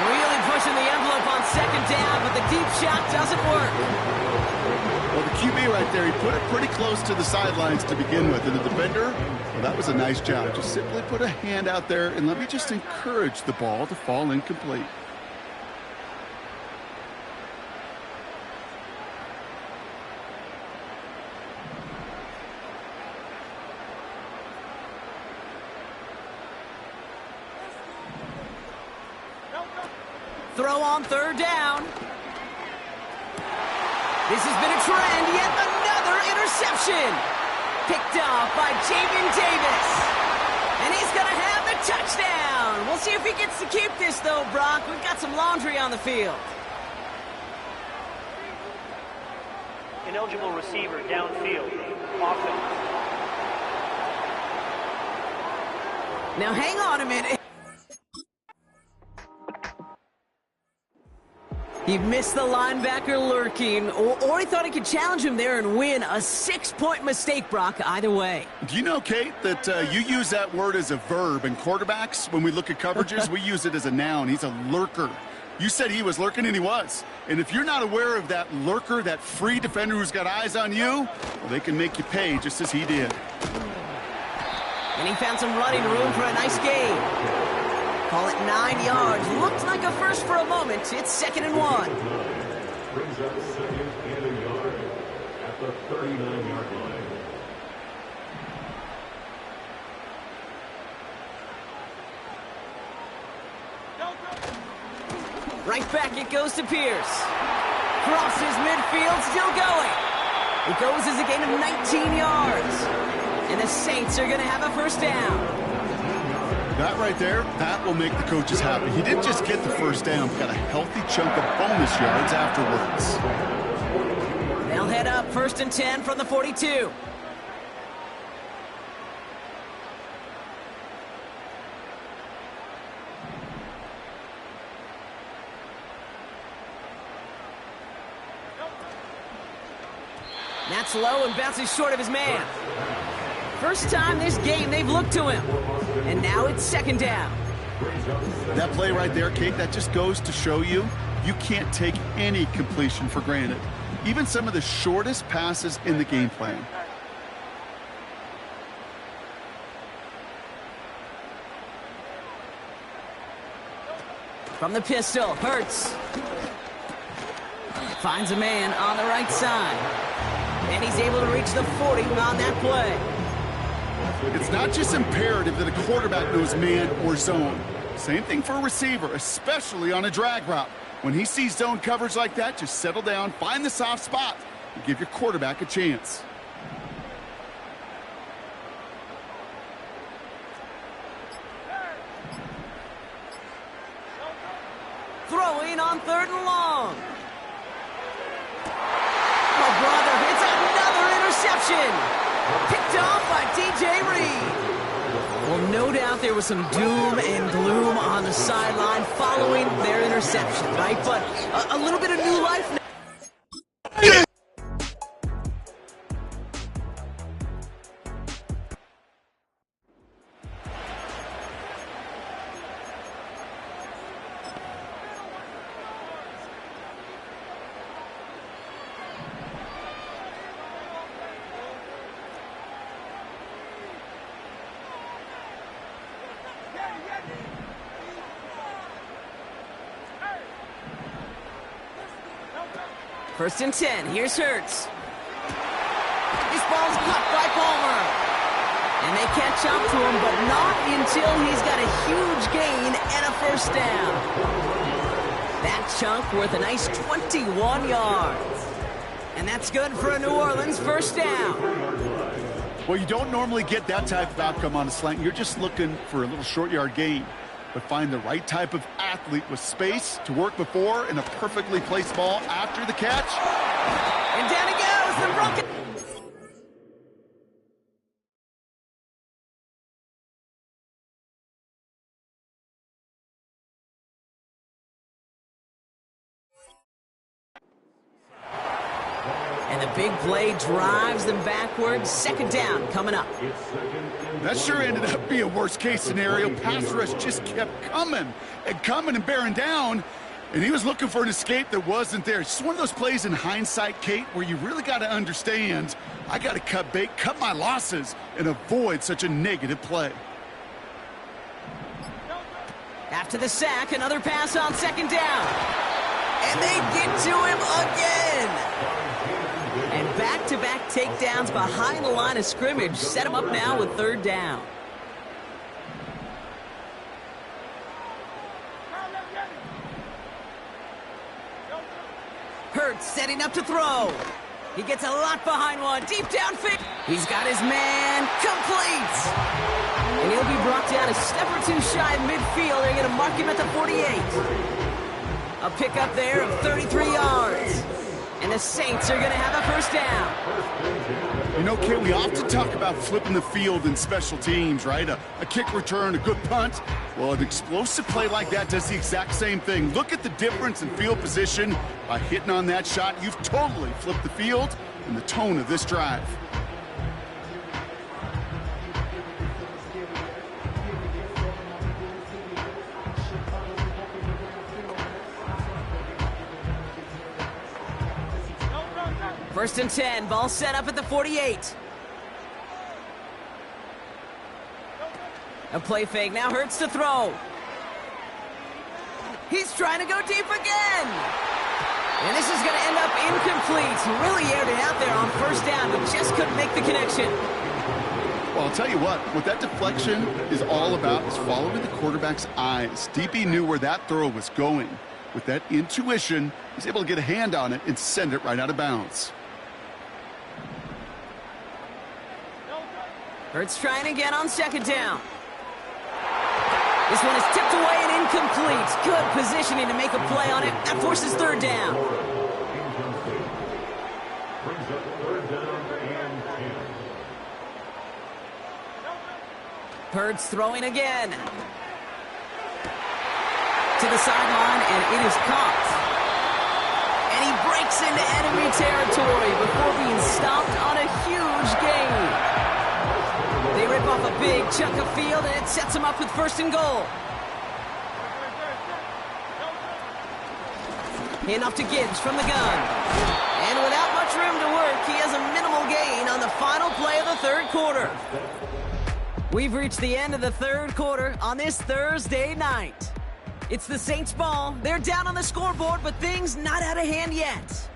Really pushing the envelope on 2nd down, but the deep shot doesn't work. Well, the QB right there, he put it pretty close to the sidelines to begin with. And the defender, well, that was a nice job. Just simply put a hand out there and let me just encourage the ball to fall incomplete. Throw on 3rd down. This has been a trend, yet another interception. Picked off by Jamin Davis. And he's going to have the touchdown. We'll see if he gets to keep this, though, Brock. We've got some laundry on the field. Ineligible receiver downfield. Offense. Now, hang on a minute. He missed the linebacker lurking, or he thought he could challenge him there and win. A 6-point mistake, Brock, either way. Do you know, Kate, that you use that word as a verb in quarterbacks? When we look at coverages, we use it as a noun. He's a lurker. You said he was lurking, and he was. And if you're not aware of that lurker, that free defender who's got eyes on you, well, they can make you pay just as he did. And he found some running room for a nice gain. Call it 9 yards. Looked like a first for a moment. It's 2nd and 1. Brings up 2nd and a yard at the 39-yard line. Right back it goes to Pierce. Crosses midfield, still going. It goes as a gain of 19 yards. And the Saints are going to have a 1st down. That right there, that will make the coaches happy. He didn't just get the 1st down, but got a healthy chunk of bonus yards afterwards. They'll head up 1st and 10 from the 42. That's low and bounces short of his man. First time this game they've looked to him. And now it's 2nd down. That play right there, Kate, that just goes to show you can't take any completion for granted. Even some of the shortest passes in the game plan. From the pistol, Hurts. Finds a man on the right side. And he's able to reach the 40 on that play. It's not just imperative that a quarterback knows man or zone. Same thing for a receiver, especially on a drag route. When he sees zone coverage like that, just settle down, find the soft spot, and give your quarterback a chance. Throwing on 3rd and long. Oh, brother, it's another interception. Picked off by DJ Reed. Well, no doubt there was some doom and gloom on the sideline following their interception, right? But a little bit of new life now. First and 10, here's Hurts. This ball's caught by Palmer. And they catch up to him, but not until he's got a huge gain and a 1st down. That chunk worth a nice 21 yards. And that's good for a New Orleans 1st down. Well, you don't normally get that type of outcome on a slant. You're just looking for a little short yard gain. But find the right type of athlete with space to work before and a perfectly placed ball after the catch. And down he goes, the Broncos. And the big play drives them backwards. Second down coming up. That sure ended up being a worst-case scenario. Pass rush just kept coming and bearing down, and he was looking for an escape that wasn't there. It's just one of those plays in hindsight, Kate, where you really got to understand, I got to cut bait, cut my losses, and avoid such a negative play. After the sack, another pass on second down. And they get to him again. And back-to-back takedowns behind the line of scrimmage set him up now with third down. Hurts setting up to throw. He gets a lot behind one. Deep downfield. He's got his man. Complete. And he'll be brought down a step or two shy of midfield. They're going to mark him at the 48. A pickup there of 33 yards. And the Saints are going to have a first down. You know, Kate, we often talk about flipping the field in special teams, right? A kick return, a good punt. Well, an explosive play like that does the exact same thing. Look at the difference in field position. By hitting on that shot, you've totally flipped the field and the tone of this drive. First and 10, ball set up at the 48. A play fake, now Hurts to throw. He's trying to go deep again. And this is going to end up incomplete. He really aired it out there on first down, but just couldn't make the connection. Well, I'll tell you what that deflection is all about is following the quarterback's eyes. DB knew where that throw was going. With that intuition, he's able to get a hand on it and send it right out of bounds. Hurts trying again on second down. This one is tipped away and incomplete. Good positioning to make a play on it. That forces third down. Hurts throwing again. To the sideline, and it is caught. And he breaks into enemy territory before being stopped on a huge gain. They rip off a big chunk of field, and it sets them up with first and goal. Handoff to Gibbs from the gun. And without much room to work, he has a minimal gain on the final play of the third quarter. We've reached the end of the third quarter on this Thursday night. It's the Saints ball. They're down on the scoreboard, but things not out of hand yet.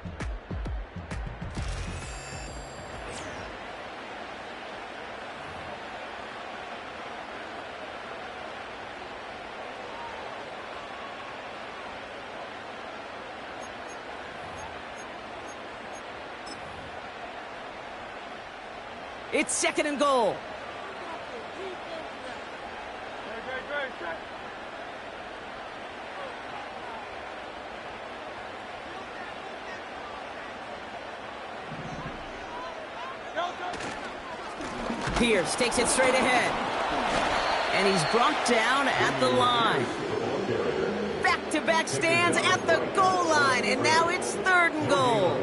It's second and goal. Pierce takes it straight ahead. And he's brought down at the line. Back-to-back stands at the goal line, and now it's third and goal.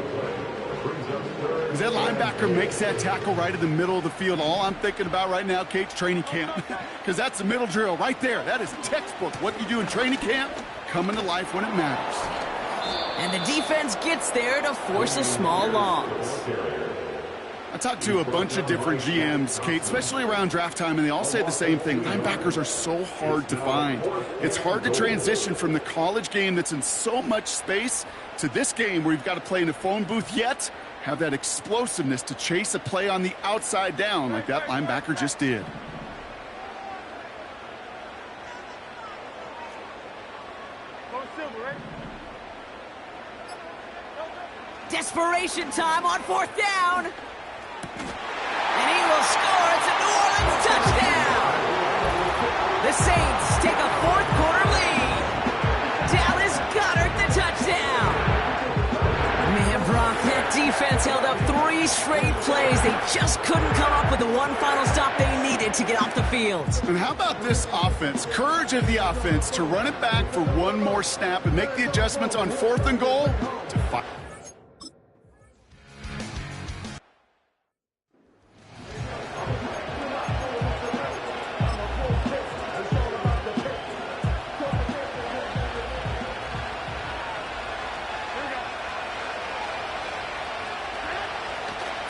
As that linebacker makes that tackle right in the middle of the field, all I'm thinking about right now, Kate's training camp. Because that's the middle drill right there. That is textbook. What you do in training camp, coming to life when it matters. And the defense gets there to force a small loss. I talked to a bunch of different GMs, Kate, especially around draft time, and they all say the same thing. Linebackers are so hard to find. It's hard to transition from the college game that's in so much space to this game where you've got to play in a phone booth, yet have that explosiveness to chase a play on the outside down like that linebacker just did. Desperation time on fourth down. And he will 3 straight plays. They just couldn't come up with the one final stop they needed to get off the field. And how about this offense? Courage of the offense to run it back for one more snap and make the adjustments on 4th and goal to fight.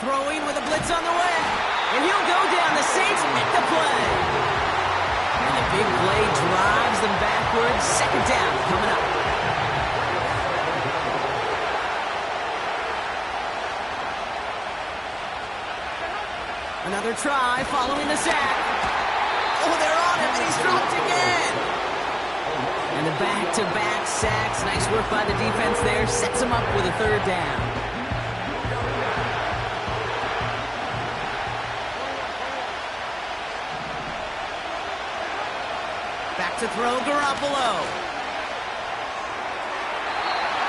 Throwing with a blitz on the way. And he'll go down. The Saints make the play. And the big play drives them backwards. 2nd down coming up. Another try following the sack. Oh, they're on him, and he's dropped again. And the back-to-back sacks. Nice work by the defense there. Sets him up with a 3rd down. Back to throw, Garoppolo.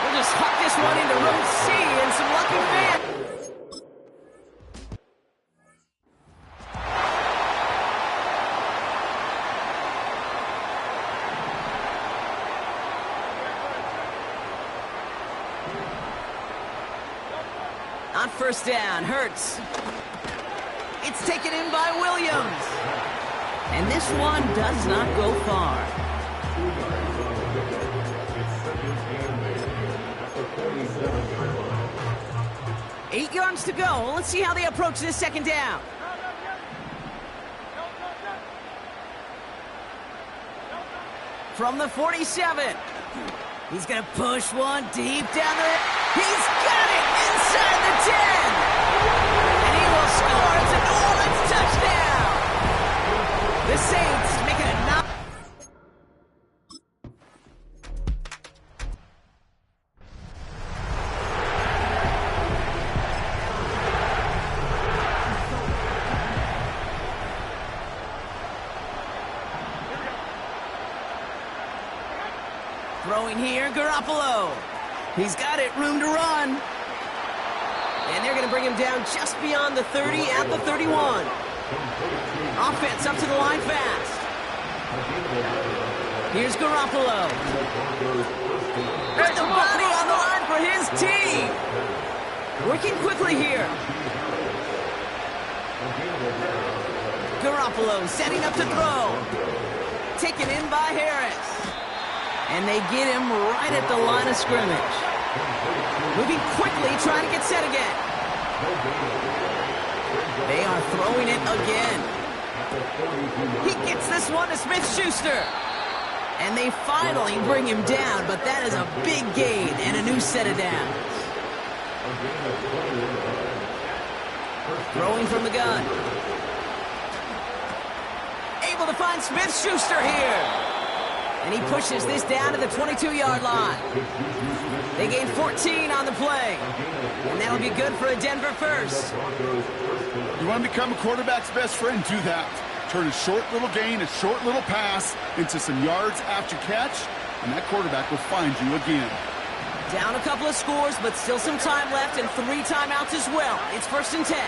We'll just huck this one into row C and some lucky fans. On 1st down, Hurts. It's taken in by Williams. And this one does not go far. Eight yards to go. Let's see how they approach this 2nd down. From the 47. He's going to push one deep down the... He's got it inside the 10. And he will score. It's a New Orleans touchdown. The Saints making it 9. Throwing here, Garoppolo. He's got it, room to run. And they're going to bring him down just beyond the 30 at the 31. Offense up to the line fast. Here's Garoppolo. With the body on the line for his team. Working quickly here. Garoppolo setting up to throw. Taken in by Harris. And they get him right at the line of scrimmage. Moving quickly, trying to get set again. They are throwing it again. He gets this one to Smith-Schuster. And they finally bring him down, but that is a big gain and a new set of downs. Throwing from the gun. Able to find Smith-Schuster here. And he pushes this down to the 22-yard line. They gain 14 on the play. And that'll be good for a Denver first. You want to become a quarterback's best friend? Do that. Turn a short little gain, a short little pass into some yards after catch, and that quarterback will find you again. Down a couple of scores, but still some time left and 3 timeouts as well. It's 1st and 10.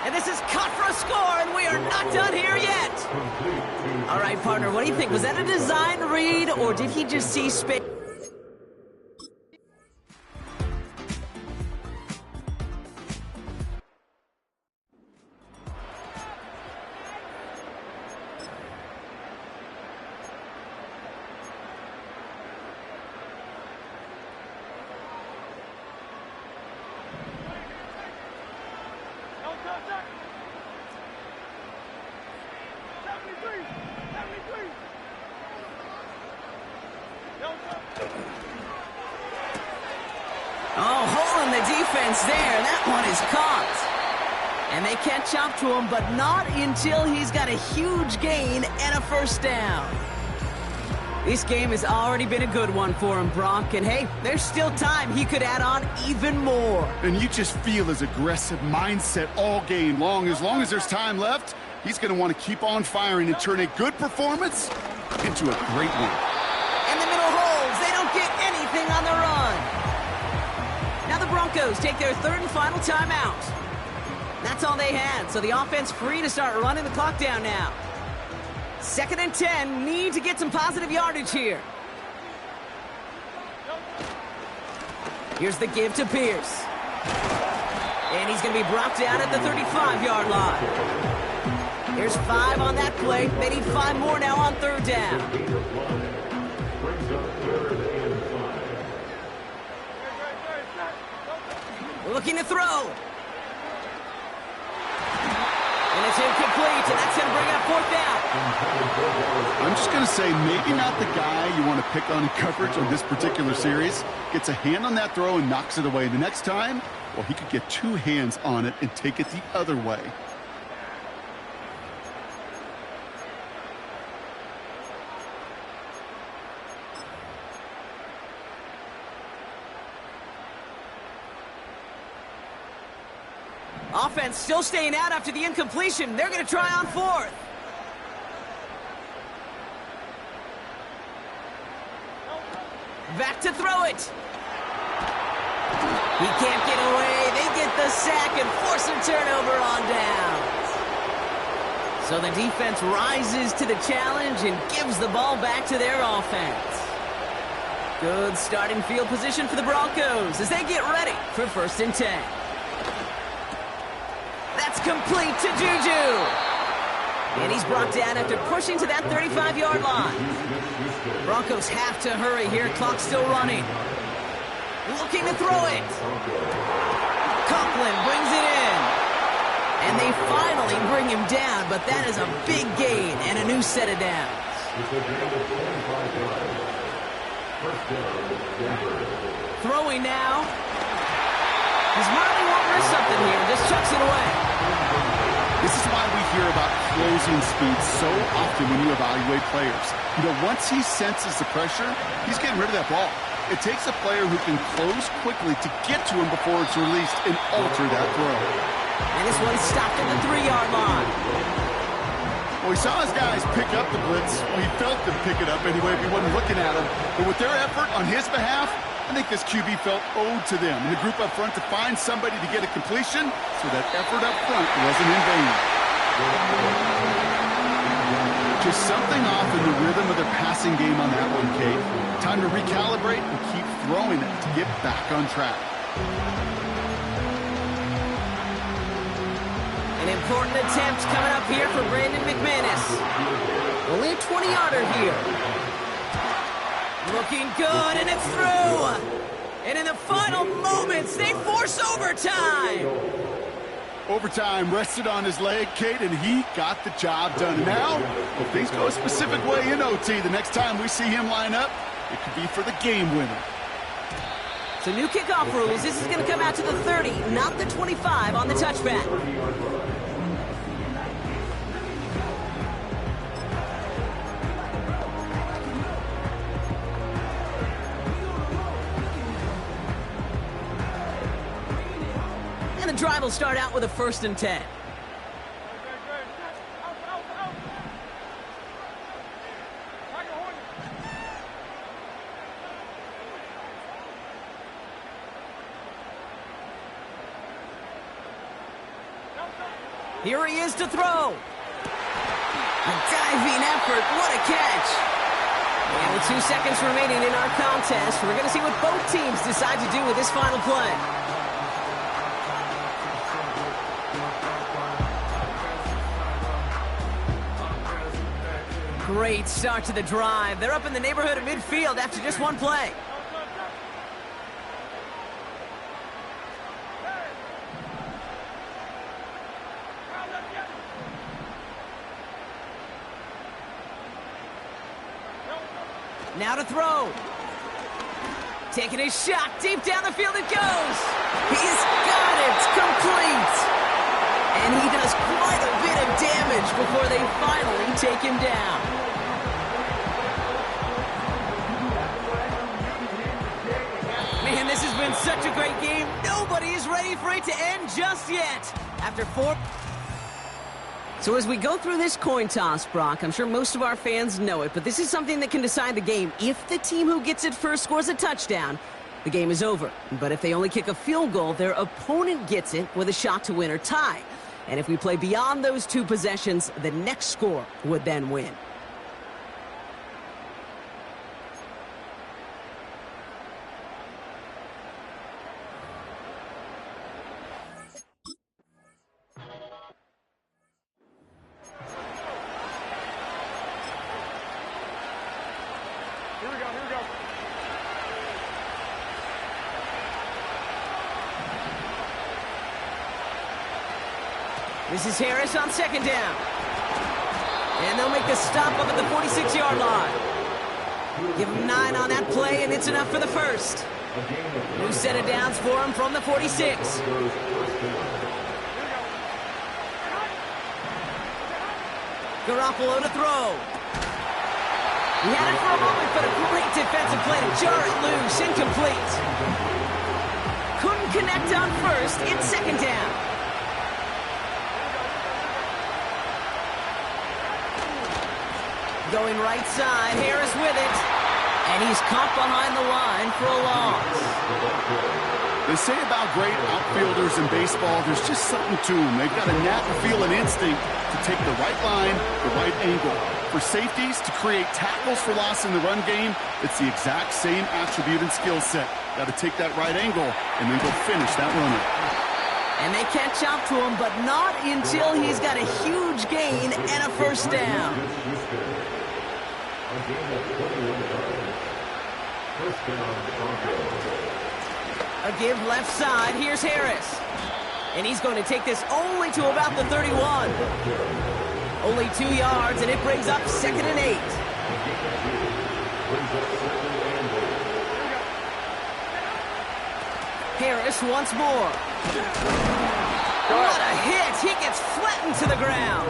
And this is cut for a score, and we are not done here yet. All right, partner, what do you think? Was that a design read, or did he just see space? Oh, hole in the defense there. That one is caught. And they catch up to him, but not until he's got a huge gain and a 1st down. This game has already been a good one for him, Brock. And hey, there's still time. He could add on even more. And you just feel his aggressive mindset all game long. As long as there's time left, he's going to want to keep on firing and turn a good performance into a great one. And the middle holds. They don't get anything on the run. Broncos take their third and final timeout. That's all they had, so the offense free to start running the clock down now. 2nd and 10, need to get some positive yardage here. Here's the give to Pierce. And he's going to be brought down at the 35-yard line. There's 5 on that play. They need 5 more now on 3rd down. Looking to throw. And it's incomplete, and that's going to bring up 4th down. I'm just going to say, maybe not the guy you want to pick on in coverage on this particular series. Gets a hand on that throw and knocks it away. The next time, well, he could get 2 hands on it and take it the other way. Offense still staying out after the incompletion. They're going to try on 4th. Back to throw it. He can't get away. They get the sack and force a turnover on downs. So the defense rises to the challenge and gives the ball back to their offense. Good starting field position for the Broncos as they get ready for 1st and 10. That's complete to Juju. And he's brought down after pushing to that 35-yard line. Broncos have to hurry here. Clock's still running. Looking to throw it. Coughlin brings it in. And they finally bring him down, but that is a big gain and a new set of downs. Throwing now. He's really won't risk something here. Just chucks it away. This is why we hear about closing speed so often when you evaluate players. You know, once he senses the pressure, he's getting rid of that ball. It takes a player who can close quickly to get to him before it's released and alter that throw. And this one's stopped at the 3-yard line. Well, he saw his guys pick up the blitz. Well, he felt them pick it up anyway if he wasn't looking at him. But with their effort on his behalf, I think this QB felt owed to them and the group up front to find somebody to get a completion so that effort up front wasn't in vain. Just something off in the rhythm of their passing game on that one, Kate. Time to recalibrate and keep throwing it to get back on track. An important attempt coming up here for Brandon McManus. Only a 20-yarder here. Looking good, and it's through. And in the final moments, they force overtime. Overtime rested on his leg, Kate, and he got the job done. And now, if things go a specific way in OT, the next time we see him line up, it could be for the game winner. So new kickoff rules. This is going to come out to the 30, not the 25 on the touchback. And the drive will start out with a 1st and 10. Here he is to throw. A diving effort. What a catch. And with 2 seconds remaining in our contest, we're going to see what both teams decide to do with this final play. Great start to the drive. They're up in the neighborhood of midfield after just one play. Now to throw. Taking a shot. Deep down the field it goes. He's got it. Complete. And he does quite a bit of damage before they finally take him down. Man, this has been such a great game. Nobody is ready for it to end just yet. After 4... So as we go through this coin toss, Brock, I'm sure most of our fans know it, but this is something that can decide the game. If the team who gets it first scores a touchdown, the game is over. But if they only kick a field goal, their opponent gets it with a shot to win or tie. And if we play beyond those 2 possessions, the next score would then win. Here we go. This is Harris on 2nd down. And they'll make the stop up at the 46-yard line. Give him 9 on that play, and it's enough for the first. New set of downs for him from the 46. Garoppolo to throw. He had it for a moment, but a great defensive play to jar it loose. Incomplete. Couldn't connect on first. It's 2nd down. Going right side. Harris with it. And he's caught behind the line for a loss. They say about great outfielders in baseball, there's just something to them. They've got a knack, feel, and instinct to take the right line, the right angle. For safeties, to create tackles for loss in the run game, it's the exact same attribute and skill set. Got to take that right angle and then go finish that runner. And they catch up to him, but not until he's got a huge gain and a first down. A give left side. Here's Harris. And he's going to take this only to about the 31. Only 2 yards, and it brings up 2nd and 8. Harris once more. What a hit. He gets flattened to the ground.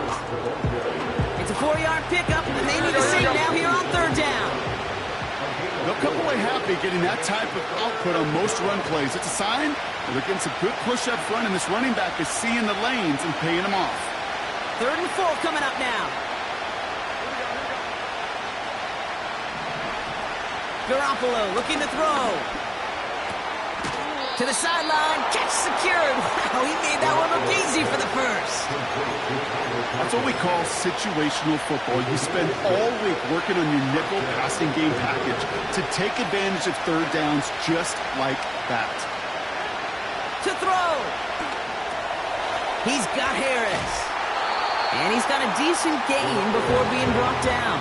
It's a 4-yard pickup, and they need to save now here on 3rd down. They'll come away happy getting that type of output on most run plays. It's a sign they're getting some good push up front, and this running back is seeing the lanes and paying them off. 3rd and 4 coming up now. Garoppolo looking to throw. To the sideline, catch secured. Wow, he made that one look easy for the first. That's what we call situational football. You spend all week working on your nickel passing game package to take advantage of 3rd downs just like that. To throw. He's got Harris. And he's got a decent gain before being brought down.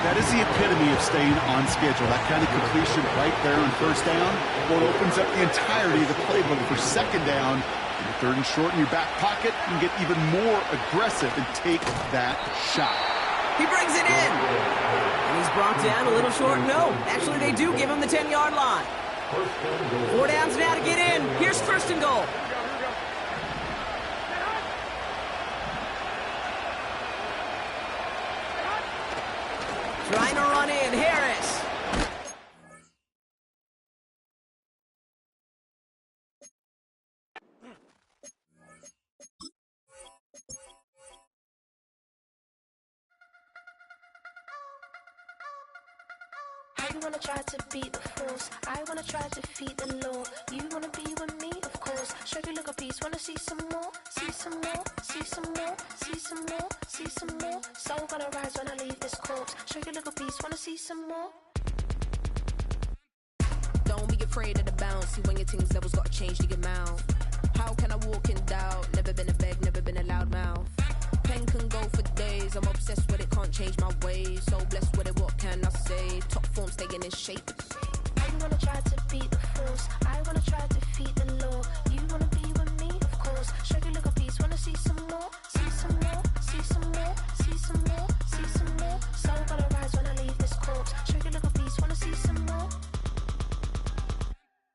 That is the epitome of staying on schedule. That kind of completion right there on 1st down. Well, it opens up the entirety of the playbook for 2nd down. And 3rd and short in your back pocket, you can get even more aggressive and take that shot. He brings it in. And he's brought down a little short. No, actually they do give him the 10-yard line. 4 downs now to get in. Here's 1st and goal. Trying to run in, Harris. I wanna try to beat the force. I wanna try to defeat the law. You wanna be with me, of course. Show you look a piece. Wanna see some more? See some more? See some more? See some more? See some more? Soul gonna rise when I leave this corpse. Show you look a piece. Wanna see some more? Don't be afraid of the bounce. See when your things levels gotta change to get mouth. How can I walk in doubt? Never been a beg, never been a loud mouth. Pen can go for days. I'm obsessed with it, can't change my ways. So blessed with it, what can I say? Top form staying in shape. I wanna try to beat the force. I wanna try to defeat the law. You wanna be with me, of course. Show you look a piece. Wanna see some more? See some more? See some more? See some more? See some more? Soul gonna rise when I leave this corpse. Show you look a piece. Wanna see some more?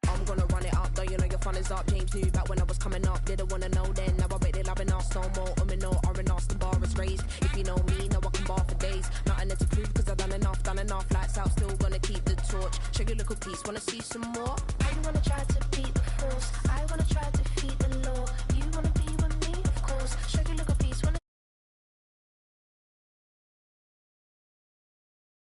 I'm gonna run it up, though you know your fun is up. James knew back when I was coming up, didn't wanna know then. Now I bet they're loving us no more. No R&R, the bar is raised. If you know me, know I can bar for days. Nothing to prove, cause I've done enough. Lights out, still gonna keep the torch. Show you a little piece, wanna see some more? I wanna try to beat the force. I wanna